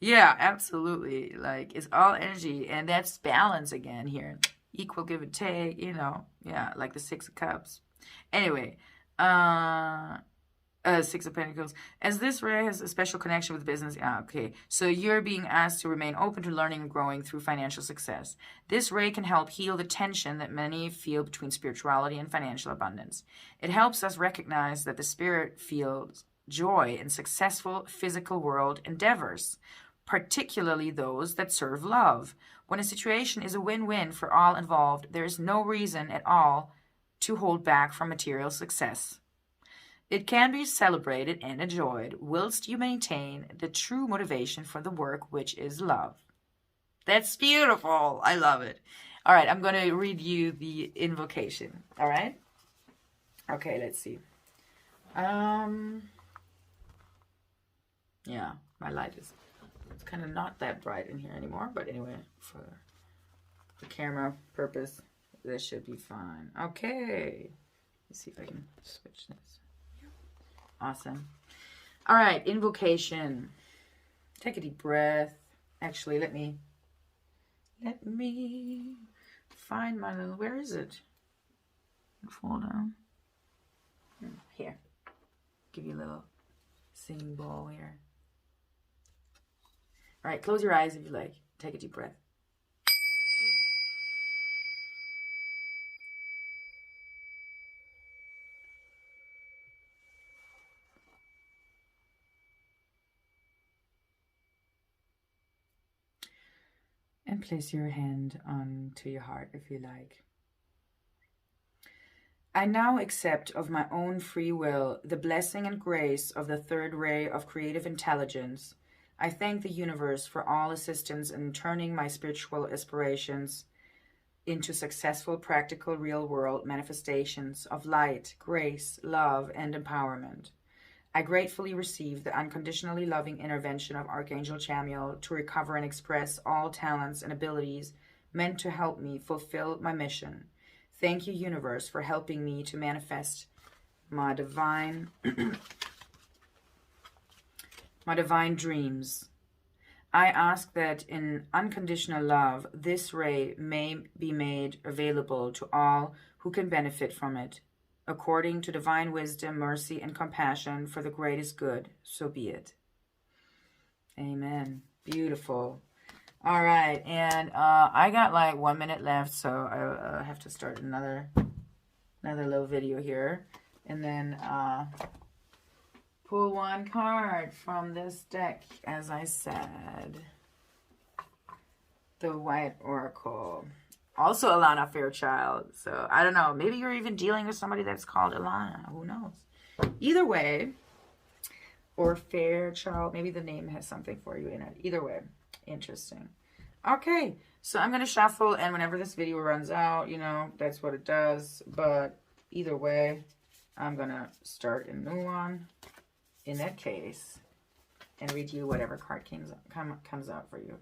Yeah, absolutely. Like, it's all energy, and that's balance again here. Equal give and take, you know. Yeah, like the Six of Cups. Anyway, Six of Pentacles. As this ray has a special connection with business, okay. So you're being asked to remain open to learning and growing through financial success. This ray can help heal the tension that many feel between spirituality and financial abundance. It helps us recognize that the spirit feels joy in successful physical world endeavors, particularly those that serve love. When a situation is a win-win for all involved, there is no reason at all to hold back from material success. It can be celebrated and enjoyed whilst you maintain the true motivation for the work, which is love. That's beautiful. I love it. All right, I'm going to read you the invocation. All right? Okay, let's see. Yeah, my light is... It's kind of not that bright in here anymore, but anyway, for the camera purpose, this should be fine. Okay. Let's see if I can switch this. Awesome. All right, invocation. Take a deep breath. Actually, let me find my little, where is it? Fall down. Here. Give you a little singing bowl here. All right, close your eyes if you like. Take a deep breath. And place your hand onto your heart if you like. I now accept of my own free will the blessing and grace of the third ray of creative intelligence. I thank the universe for all assistance in turning my spiritual aspirations into successful, practical, real-world manifestations of light, grace, love, and empowerment. I gratefully receive the unconditionally loving intervention of Archangel Chamiel to recover and express all talents and abilities meant to help me fulfill my mission. Thank you, universe, for helping me to manifest my divine dreams. I ask that in unconditional love, this ray may be made available to all who can benefit from it. According to divine wisdom, mercy, and compassion for the greatest good, so be it. Amen. Beautiful. All right, and I got like 1 minute left, so I have to start another little video here, and then pull one card from this deck, as I said. The White Oracle. Also Alana Fairchild. So, I don't know. Maybe you're even dealing with somebody that's called Alana. Who knows? Either way. Or Fairchild. Maybe the name has something for you in it. Either way. Interesting. Okay. So, I'm going to shuffle. And whenever this video runs out, you know, that's what it does. But either way, I'm going to start a new one in that case. And read you whatever card comes out for you.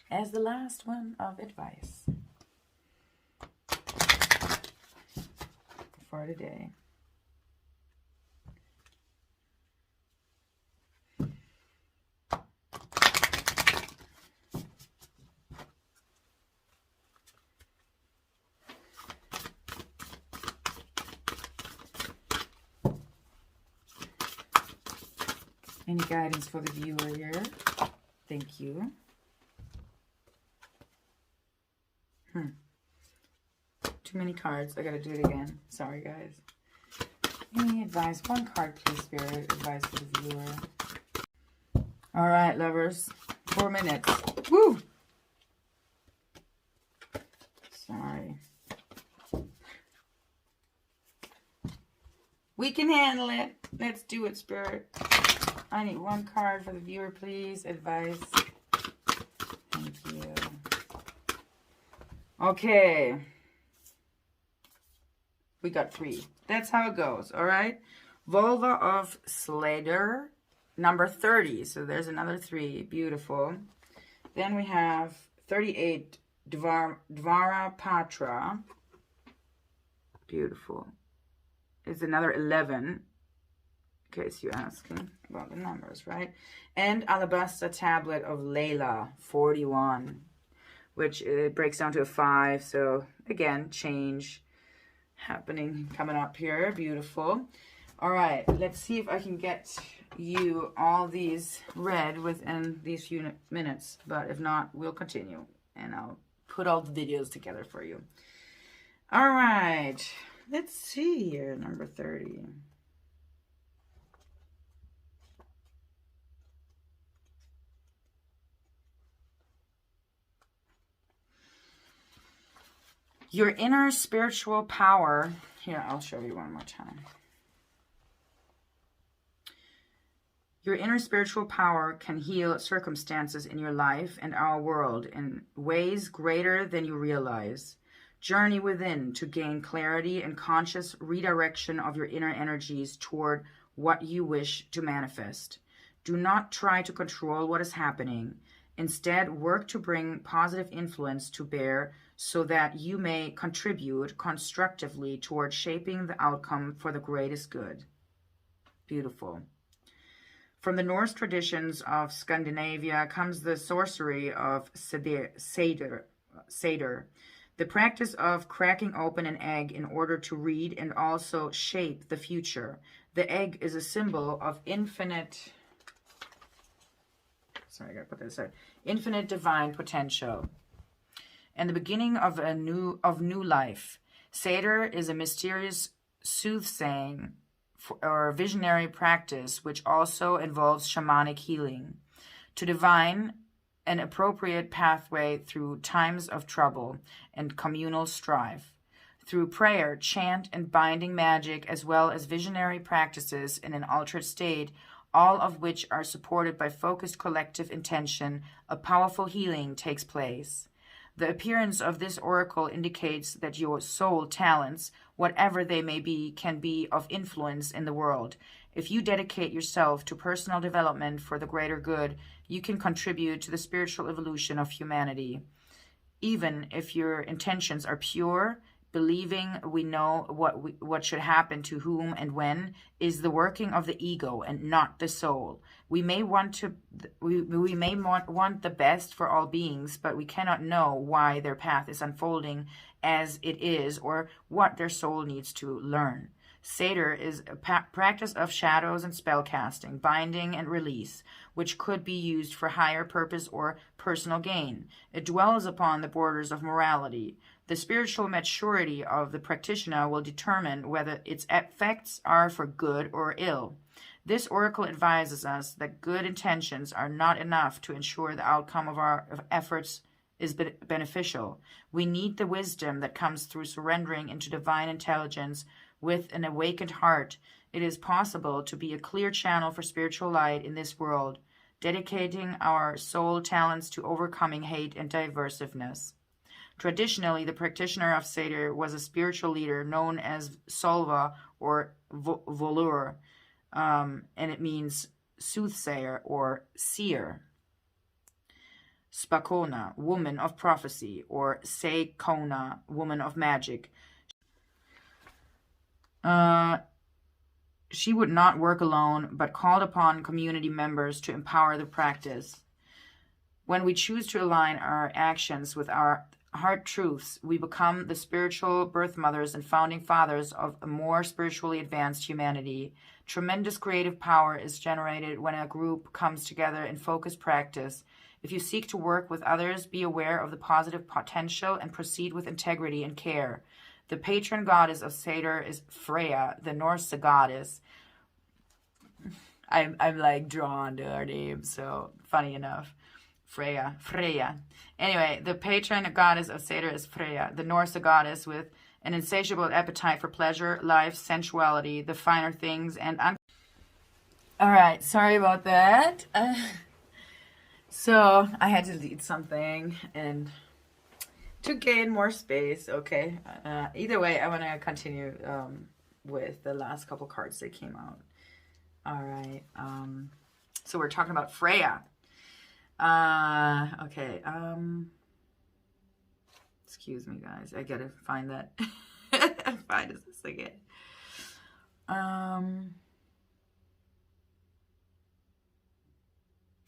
As the last one of advice. For today. Any guidance for the viewer here? Thank you. Too many cards. I gotta do it again. Sorry, guys. Any advice? One card, please, Spirit. Advice for the viewer. All right, lovers. 4 minutes. Woo! Sorry. We can handle it. Let's do it, Spirit. I need one card for the viewer, please. Advice. Thank you. Okay. We got 3. That's how it goes, all right? Vulva of Sede, number 30. So there's another 3. Beautiful. Then we have 38, Dvara Patra. Beautiful. It's another 11, in case you're asking about the numbers, right? And Alabaster Tablet of Layla, 41, which it breaks down to a 5. So, again, change happening, coming up here. Beautiful. All right, let's see if I can get you all these read within these few minutes. But if not, we'll continue. And I'll put all the videos together for you. All right. Let's see here, number 30. Your inner spiritual power. Here, I'll show you one more time. Your inner spiritual power can heal circumstances in your life and our world in ways greater than you realize. Journey within to gain clarity and conscious redirection of your inner energies toward what you wish to manifest. Do not try to control what is happening. Instead, work to bring positive influence to bear so that you may contribute constructively toward shaping the outcome for the greatest good. Beautiful. From the Norse traditions of Scandinavia comes the Sorcery of Sede, the practice of cracking open an egg in order to read and also shape the future. The egg is a symbol of infinite sorry, I gotta put this out. Infinite divine potential. And the beginning of new life. Seder is a mysterious soothsaying or visionary practice which also involves shamanic healing. To divine an appropriate pathway through times of trouble and communal strife. Through prayer, chant, and binding magic, as well as visionary practices in an altered state, all of which are supported by focused collective intention, a powerful healing takes place. The appearance of this oracle indicates that your soul talents, whatever they may be, can be of influence in the world. If you dedicate yourself to personal development for the greater good, you can contribute to the spiritual evolution of humanity. Even if your intentions are pure, believing we know what should happen to whom and when is the working of the ego and not the soul. We may want the best for all beings, but we cannot know why their path is unfolding as it is or what their soul needs to learn. Seder is a practice of shadows and spell casting, binding and release, which could be used for higher purpose or personal gain. It dwells upon the borders of morality. The spiritual maturity of the practitioner will determine whether its effects are for good or ill. This oracle advises us that good intentions are not enough to ensure the outcome of our efforts is beneficial. We need the wisdom that comes through surrendering into divine intelligence. With an awakened heart, it is possible to be a clear channel for spiritual light in this world, dedicating our soul talents to overcoming hate and diversiveness. Traditionally, the practitioner of Seder was a spiritual leader known as Solva or Volur, and it means soothsayer or seer. Spakona, woman of prophecy, or Seikona, woman of magic. She would not work alone, but called upon community members to empower the practice. When we choose to align our actions with our heart truths, we become the spiritual birth mothers and founding fathers of a more spiritually advanced humanity. Tremendous creative power is generated when a group comes together in focused practice. If you seek to work with others, be aware of the positive potential and proceed with integrity and care. The patron goddess of Seder is Freya, the Norse goddess. I'm like drawn to her name, so funny enough. Freya. Anyway, the patron goddess of Seder is Freya, the Norse goddess with an insatiable appetite for pleasure, life, sensuality, the finer things, and... All right, sorry about that. So I had to delete something and to gain more space. Okay. Either way, I want to continue with the last couple cards that came out. All right. So we're talking about Freya. Okay. Excuse me, guys. I gotta find that. Find this again.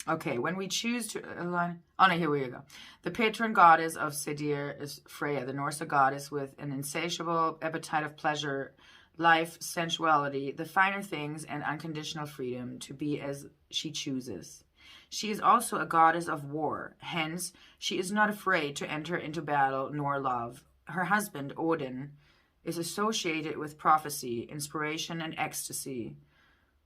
Okay, when we choose to align... Oh, no, here we go. The patron goddess of Seder is Freya, the Norse goddess with an insatiable appetite of pleasure, life, sensuality, the finer things, and unconditional freedom to be as she chooses. She is also a goddess of war. Hence, she is not afraid to enter into battle nor love. Her husband, Odin, is associated with prophecy, inspiration, and ecstasy.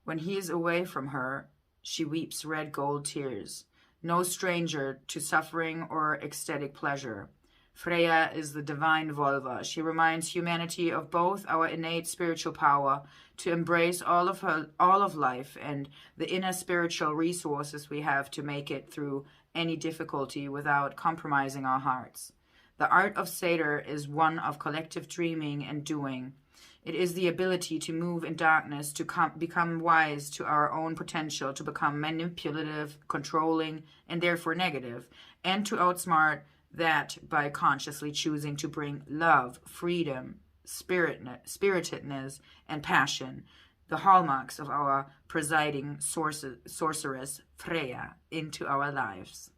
When he is away from her, she weeps red gold tears, no stranger to suffering or ecstatic pleasure. Freya is the divine Volva. She reminds humanity of both our innate spiritual power to embrace all of life and the inner spiritual resources we have to make it through any difficulty without compromising our hearts. The art of Seder is one of collective dreaming and doing. It is the ability to move in darkness, to become wise to our own potential, to become manipulative, controlling, and therefore negative, and to outsmart that by consciously choosing to bring love, freedom, spiritedness, and passion, the hallmarks of our presiding sorceress Freya, into our lives.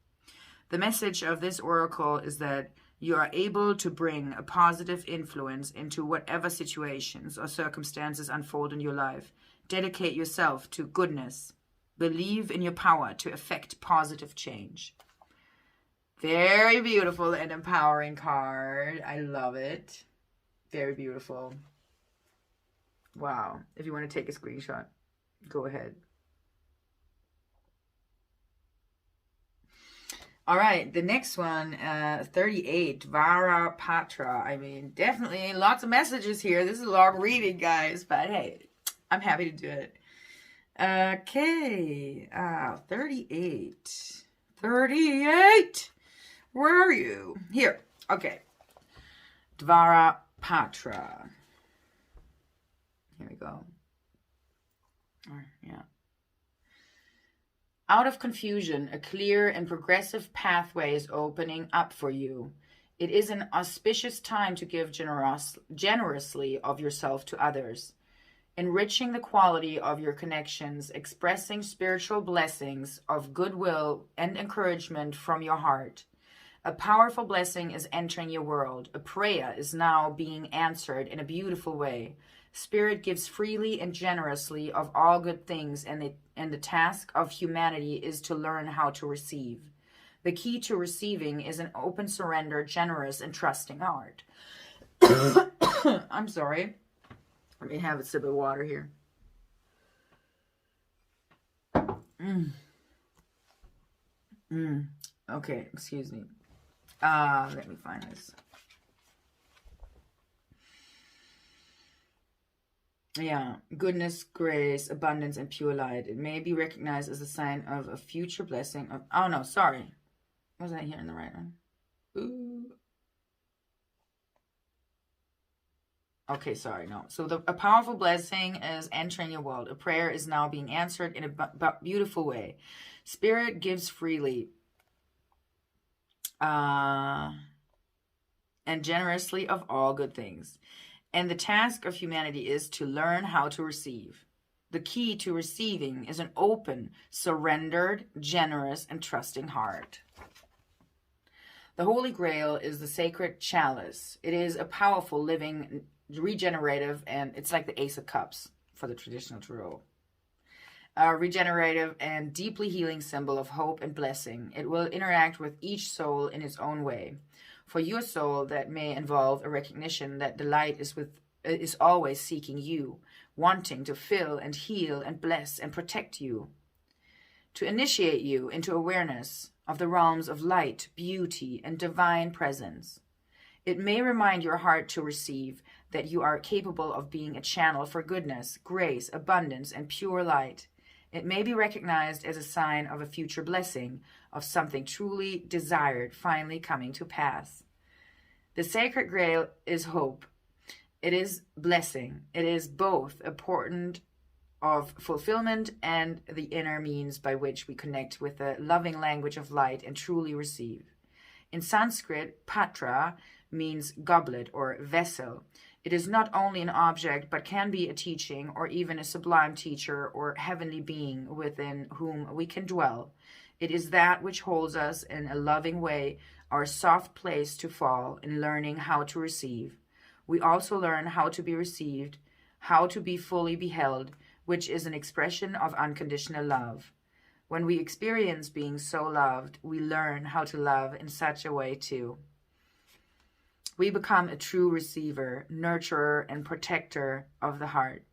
The message of this oracle is that you are able to bring a positive influence into whatever situations or circumstances unfold in your life. Dedicate yourself to goodness, Believe in your power to effect positive change. Very beautiful and empowering card. I love it. Very beautiful. Wow. If you want to take a screenshot, go ahead. All right, the next one, 38, Vara Patra. I mean, definitely lots of messages here. This is a long reading, guys, but hey, I'm happy to do it. Okay, 38. 38! Where are you? Here, okay. Dvara Patra. Here we go. Yeah. Out of confusion, a clear and progressive pathway is opening up for you. It is an auspicious time to give generously of yourself to others, enriching the quality of your connections, expressing spiritual blessings of goodwill and encouragement from your heart. A powerful blessing is entering your world. A prayer is now being answered in a beautiful way. Spirit gives freely and generously of all good things, and the task of humanity is to learn how to receive. The key to receiving is an open surrender, generous and trusting heart. I'm sorry. Let me have a sip of water here. Okay, excuse me. Let me find this. Yeah, goodness, grace, abundance, and pure light. It may be recognized as a sign of a future blessing. Oh, no, sorry. Was I here in the right one? Ooh. Okay, sorry, no. So a powerful blessing is entering your world. A prayer is now being answered in a beautiful way. Spirit gives freely and generously of all good things. And the task of humanity is to learn how to receive. The key to receiving is an open, surrendered, generous, and trusting heart. The Holy Grail is the Sacred Chalice. It is a powerful, living, regenerative, and it's like the Ace of Cups for the traditional tarot. A regenerative and deeply healing symbol of hope and blessing. It will interact with each soul in its own way. For your soul, that may involve a recognition that the light is always seeking you, wanting to fill and heal and bless and protect you. To initiate you into awareness of the realms of light, beauty, and divine presence. It may remind your heart to receive that you are capable of being a channel for goodness, grace, abundance, and pure light. It may be recognized as a sign of a future blessing, of something truly desired finally coming to pass. The Sacred Grail is hope. It is blessing. It is both a portent of fulfillment and the inner means by which we connect with the loving language of light and truly receive. In Sanskrit, patra means goblet or vessel. It is not only an object, but can be a teaching or even a sublime teacher or heavenly being within whom we can dwell. It is that which holds us in a loving way, our soft place to fall in learning how to receive. We also learn how to be received, how to be fully beheld, which is an expression of unconditional love. When we experience being so loved, we learn how to love in such a way too. We become a true receiver, nurturer, and protector of the heart.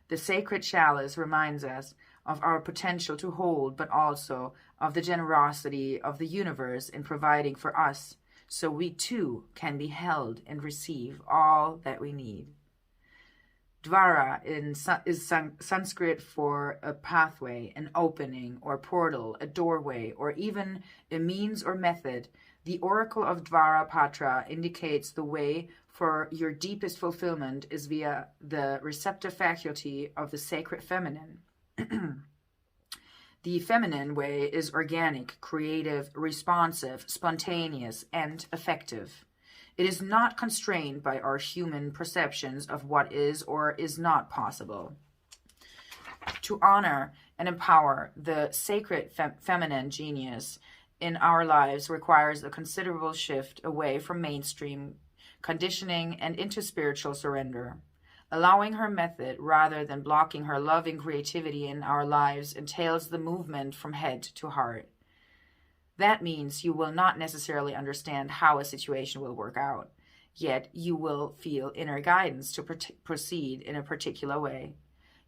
The Sacred Chalice reminds us of our potential to hold, but also of the generosity of the universe in providing for us, so we too can be held and receive all that we need. Dvara is Sanskrit for a pathway, an opening or portal, a doorway, or even a means or method. The Oracle of Dvara Patra indicates the way for your deepest fulfillment is via the receptive faculty of the sacred feminine. The feminine way is organic, creative, responsive, spontaneous, and effective. It is not constrained by our human perceptions of what is or is not possible. To honor and empower the sacred feminine genius in our lives requires a considerable shift away from mainstream conditioning and into spiritual surrender. Allowing her method rather than blocking her loving creativity in our lives entails the movement from head to heart. That means you will not necessarily understand how a situation will work out, yet you will feel inner guidance to proceed in a particular way.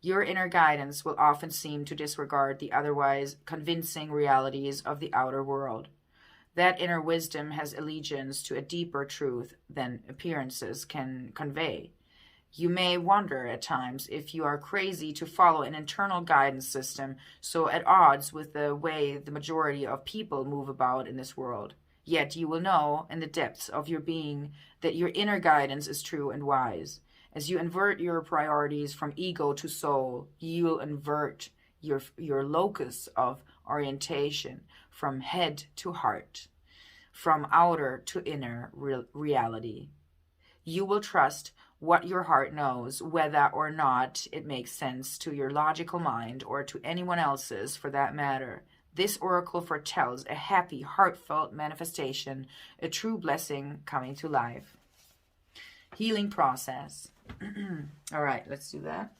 Your inner guidance will often seem to disregard the otherwise convincing realities of the outer world. That inner wisdom has allegiance to a deeper truth than appearances can convey. You may wonder at times if you are crazy to follow an internal guidance system so at odds with the way the majority of people move about in this world. Yet you will know in the depths of your being that your inner guidance is true and wise. As you invert your priorities from ego to soul, you will invert your locus of orientation from head to heart, from outer to inner reality. You will trust what your heart knows, whether or not it makes sense to your logical mind or to anyone else's for that matter. This oracle foretells a happy, heartfelt manifestation, a true blessing coming to life. Healing process. All right, let's do that.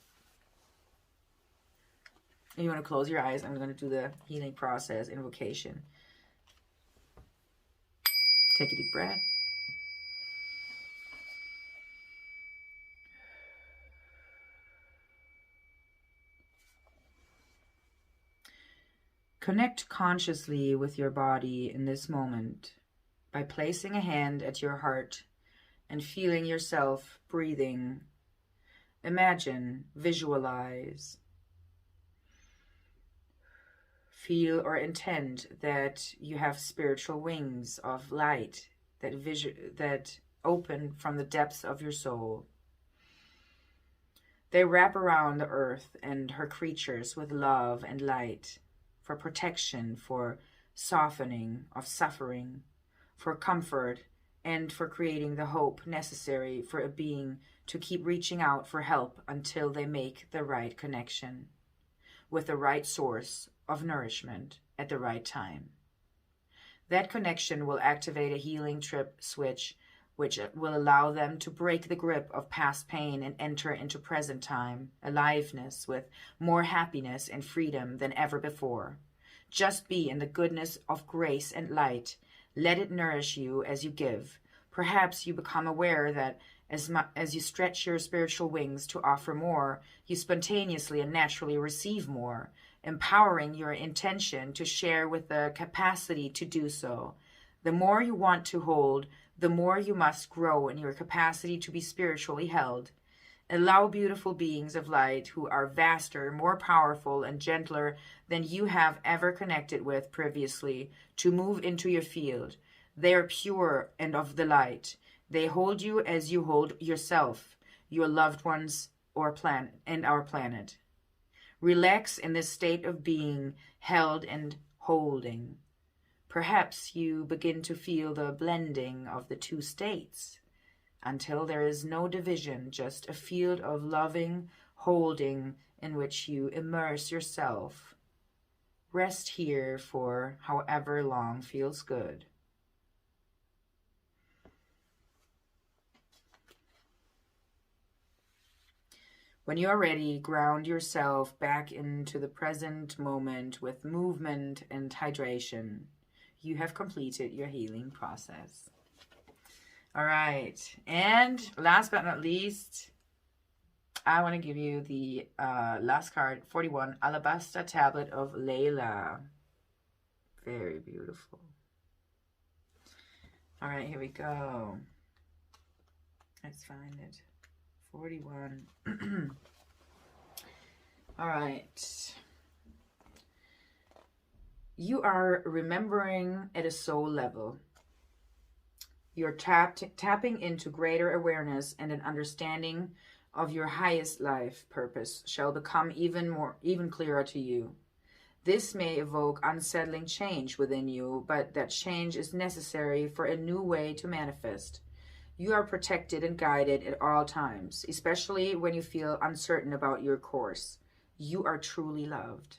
You want to close your eyes? I'm going to do the healing process, invocation. Take a deep breath. Connect consciously with your body in this moment by placing a hand at your heart and feeling yourself breathing. Imagine, visualize, feel or intend that you have spiritual wings of light that open from the depths of your soul. They wrap around the earth and her creatures with love and light, for protection, for softening of suffering, for comfort, and for creating the hope necessary for a being to keep reaching out for help until they make the right connection with the right source of nourishment at the right time. That connection will activate a healing trip switch, which will allow them to break the grip of past pain and enter into present time, aliveness with more happiness and freedom than ever before. Just be in the goodness of grace and light. Let it nourish you as you give. Perhaps you become aware that as you stretch your spiritual wings to offer more, you spontaneously and naturally receive more, empowering your intention to share with the capacity to do so. The more you want to hold, the more you must grow in your capacity to be spiritually held. Allow beautiful beings of light who are vaster, more powerful, and gentler than you have ever connected with previously to move into your field. They are pure and of the light. They hold you as you hold yourself, your loved ones, or our planet. Relax in this state of being held and holding. Perhaps you begin to feel the blending of the two states until there is no division, just a field of loving holding in which you immerse yourself. Rest here for however long feels good. When you are ready, ground yourself back into the present moment with movement and hydration. You have completed your healing process. All right. And last but not least, I want to give you the last card, 41, Alabaster Tablet of Layla. Very beautiful. All right, here we go. Let's find it. 41. All right. You are remembering at a soul level. You're tapping into greater awareness, and an understanding of your highest life purpose shall become even clearer to you. This may evoke unsettling change within you, but that change is necessary for a new way to manifest. You are protected and guided at all times, especially when you feel uncertain about your course. You are truly loved.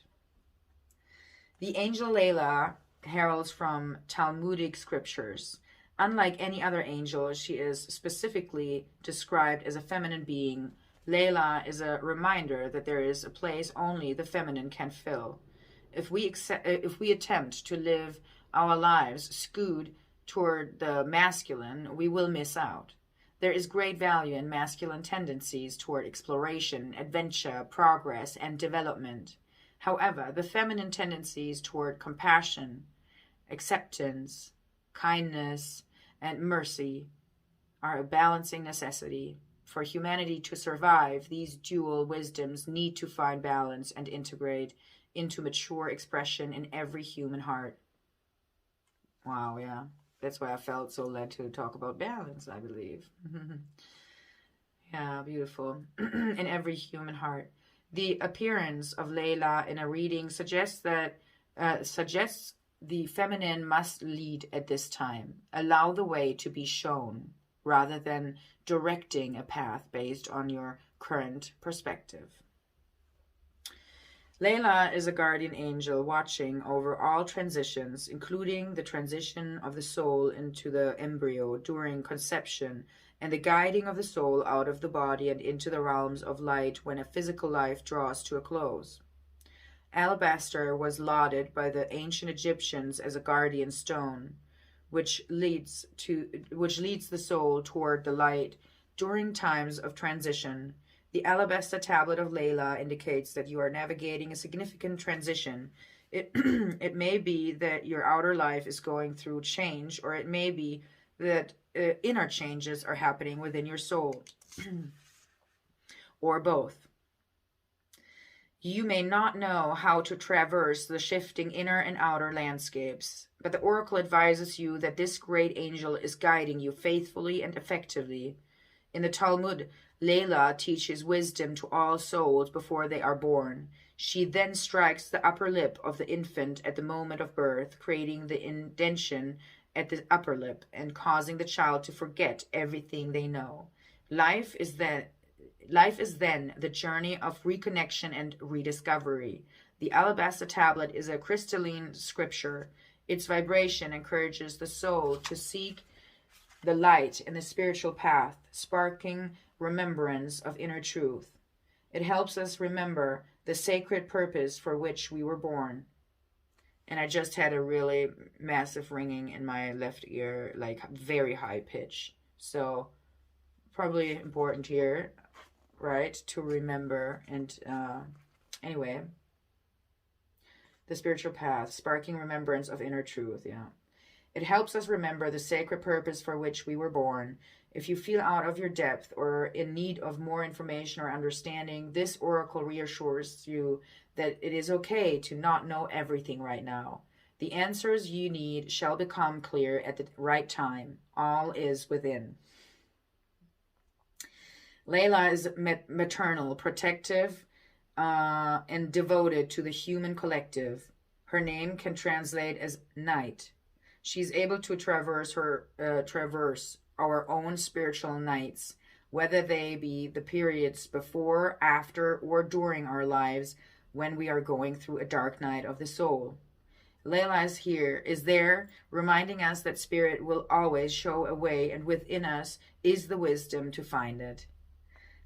The Angel Layla heralds from Talmudic scriptures. Unlike any other angel, she is specifically described as a feminine being Layla is a reminder that there is a place only the feminine can fill. If we attempt to live our lives skewed toward the masculine, we will miss out. There is great value in masculine tendencies toward exploration, adventure, progress, and development. However, the feminine tendencies toward compassion, acceptance, kindness, and mercy are a balancing necessity. For humanity to survive, these dual wisdoms need to find balance and integrate into mature expression in every human heart. Wow, yeah. That's why I felt so led to talk about balance, I believe. Yeah, beautiful. In every human heart. The appearance of Layla in a reading suggests the feminine must lead at this time. Allow the way to be shown, rather than directing a path based on your current perspective. Layla is a guardian angel watching over all transitions, including the transition of the soul into the embryo during conception and the guiding of the soul out of the body and into the realms of light when a physical life draws to a close. Alabaster was lauded by the ancient Egyptians as a guardian stone, which leads the soul toward the light during times of transition. The alabaster tablet of Layla indicates that you are navigating a significant transition. It may be that your outer life is going through change, or it may be that inner changes are happening within your soul, or both. You may not know how to traverse the shifting inner and outer landscapes, but the oracle advises you that this great angel is guiding you faithfully and effectively. In the Talmud, Layla teaches wisdom to all souls before they are born. She then strikes the upper lip of the infant at the moment of birth, creating the indentation at the upper lip and causing the child to forget everything they know. Life is then the journey of reconnection and rediscovery. The alabaster tablet is a crystalline scripture. Its vibration encourages the soul to seek the light in the spiritual path, sparking remembrance of inner truth. It helps us remember the sacred purpose for which we were born. And I just had a really massive ringing in my left ear, like very high pitch. So probably important here, right, to remember. And anyway, the spiritual path, sparking remembrance of inner truth. Yeah, it helps us remember the sacred purpose for which we were born. If you feel out of your depth or in need of more information or understanding, this oracle reassures you that it is okay to not know everything right now. The answers you need shall become clear at the right time. All is within. Layla is maternal, protective, and devoted to the human collective. Her name can translate as night. She's able to traverse our own spiritual nights, whether they be the periods before, after, or during our lives when we are going through a dark night of the soul. Layla is there, reminding us that spirit will always show a way, and within us is the wisdom to find it.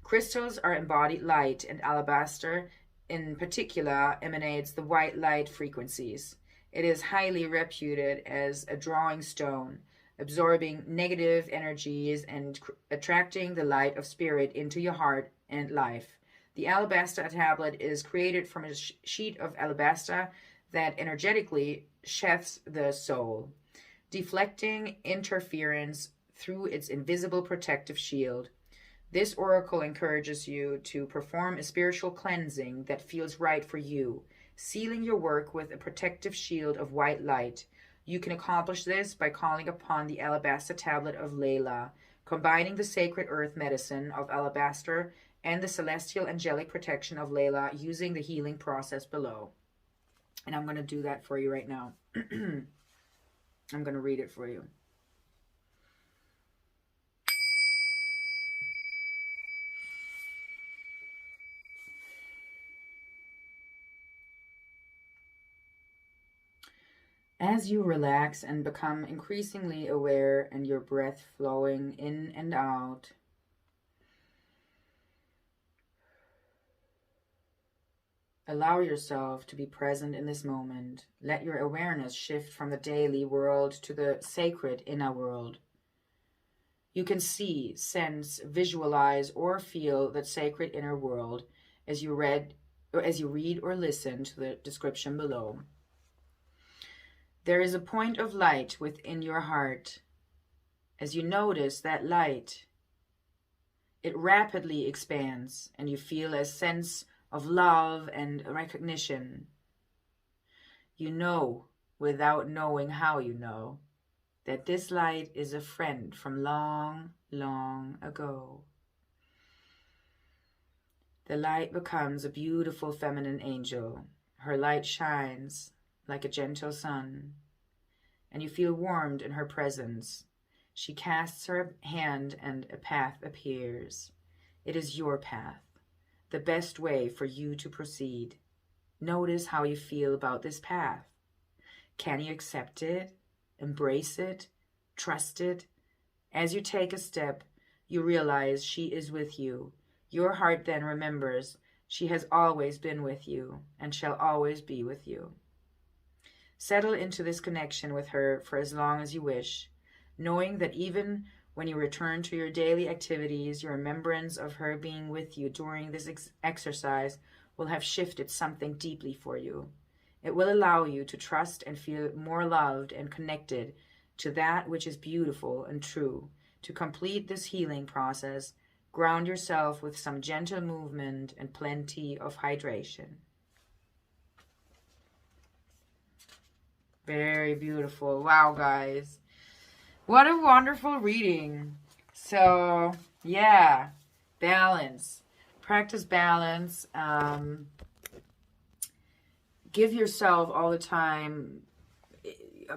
Crystals are embodied light, and alabaster in particular emanates the white light frequencies. It is highly reputed as a drawing stone, absorbing negative energies and attracting the light of spirit into your heart and life. The alabaster tablet is created from a sheet of alabaster that energetically shafts the soul, deflecting interference through its invisible protective shield. This oracle encourages you to perform a spiritual cleansing that feels right for you, sealing your work with a protective shield of white light. You can accomplish this by calling upon the alabaster tablet of Layla, combining the sacred earth medicine of alabaster and the celestial angelic protection of Layla using the healing process below. And I'm going to do that for you right now. I'm going to read it for you. As you relax and become increasingly aware and your breath flowing in and out, Allow yourself to be present in this moment. Let your awareness shift from the daily world to the sacred inner world. You can see, sense, visualize, or feel that sacred inner world as you read or listen to the description below. There is a point of light within your heart. As you notice that light, it rapidly expands, and you feel a sense of love and recognition. You know, without knowing how you know, that this light is a friend from long, long ago. The light becomes a beautiful feminine angel. Her light shines like a gentle sun, and you feel warmed in her presence. She casts her hand and a path appears. It is your path, the best way for you to proceed. Notice how you feel about this path. Can you accept it, embrace it, trust it? As you take a step, you realize she is with you. Your heart then remembers she has always been with you and shall always be with you. Settle into this connection with her for as long as you wish, knowing that even when you return to your daily activities, your remembrance of her being with you during this exercise will have shifted something deeply for you. It will allow you to trust and feel more loved and connected to that which is beautiful and true. To complete this healing process, ground yourself with some gentle movement and plenty of hydration. Very beautiful. Wow, guys. What a wonderful reading. So, yeah, balance. Practice balance. Give yourself all the time,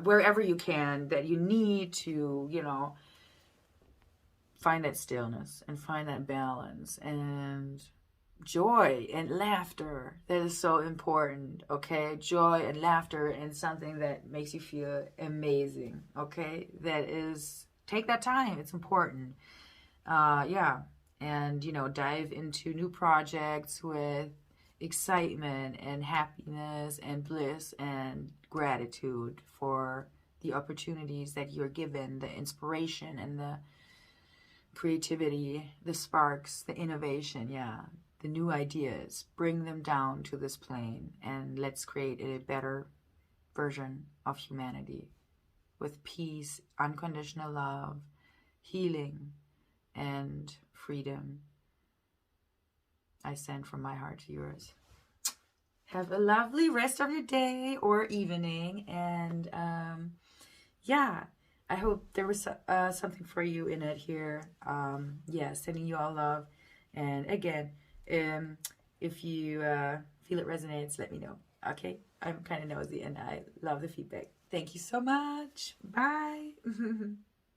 wherever you can, that you need to, find that stillness and find that balance and joy and laughter. That is so important, okay? Joy and laughter and something that makes you feel amazing, okay? That is, take that time. It's important. And, dive into new projects with excitement and happiness and bliss and gratitude for the opportunities that you're given, the inspiration and the creativity, the sparks, the innovation, the new ideas. Bring them down to this plane and let's create a better version of humanity with peace, unconditional love, healing, and freedom. I send from my heart to yours. Have a lovely rest of your day or evening. And I hope there was something for you in it here. Sending you all love. And again, if you feel it resonates, let me know. Okay? I'm kind of nosy and I love the feedback. Thank you so much. Bye.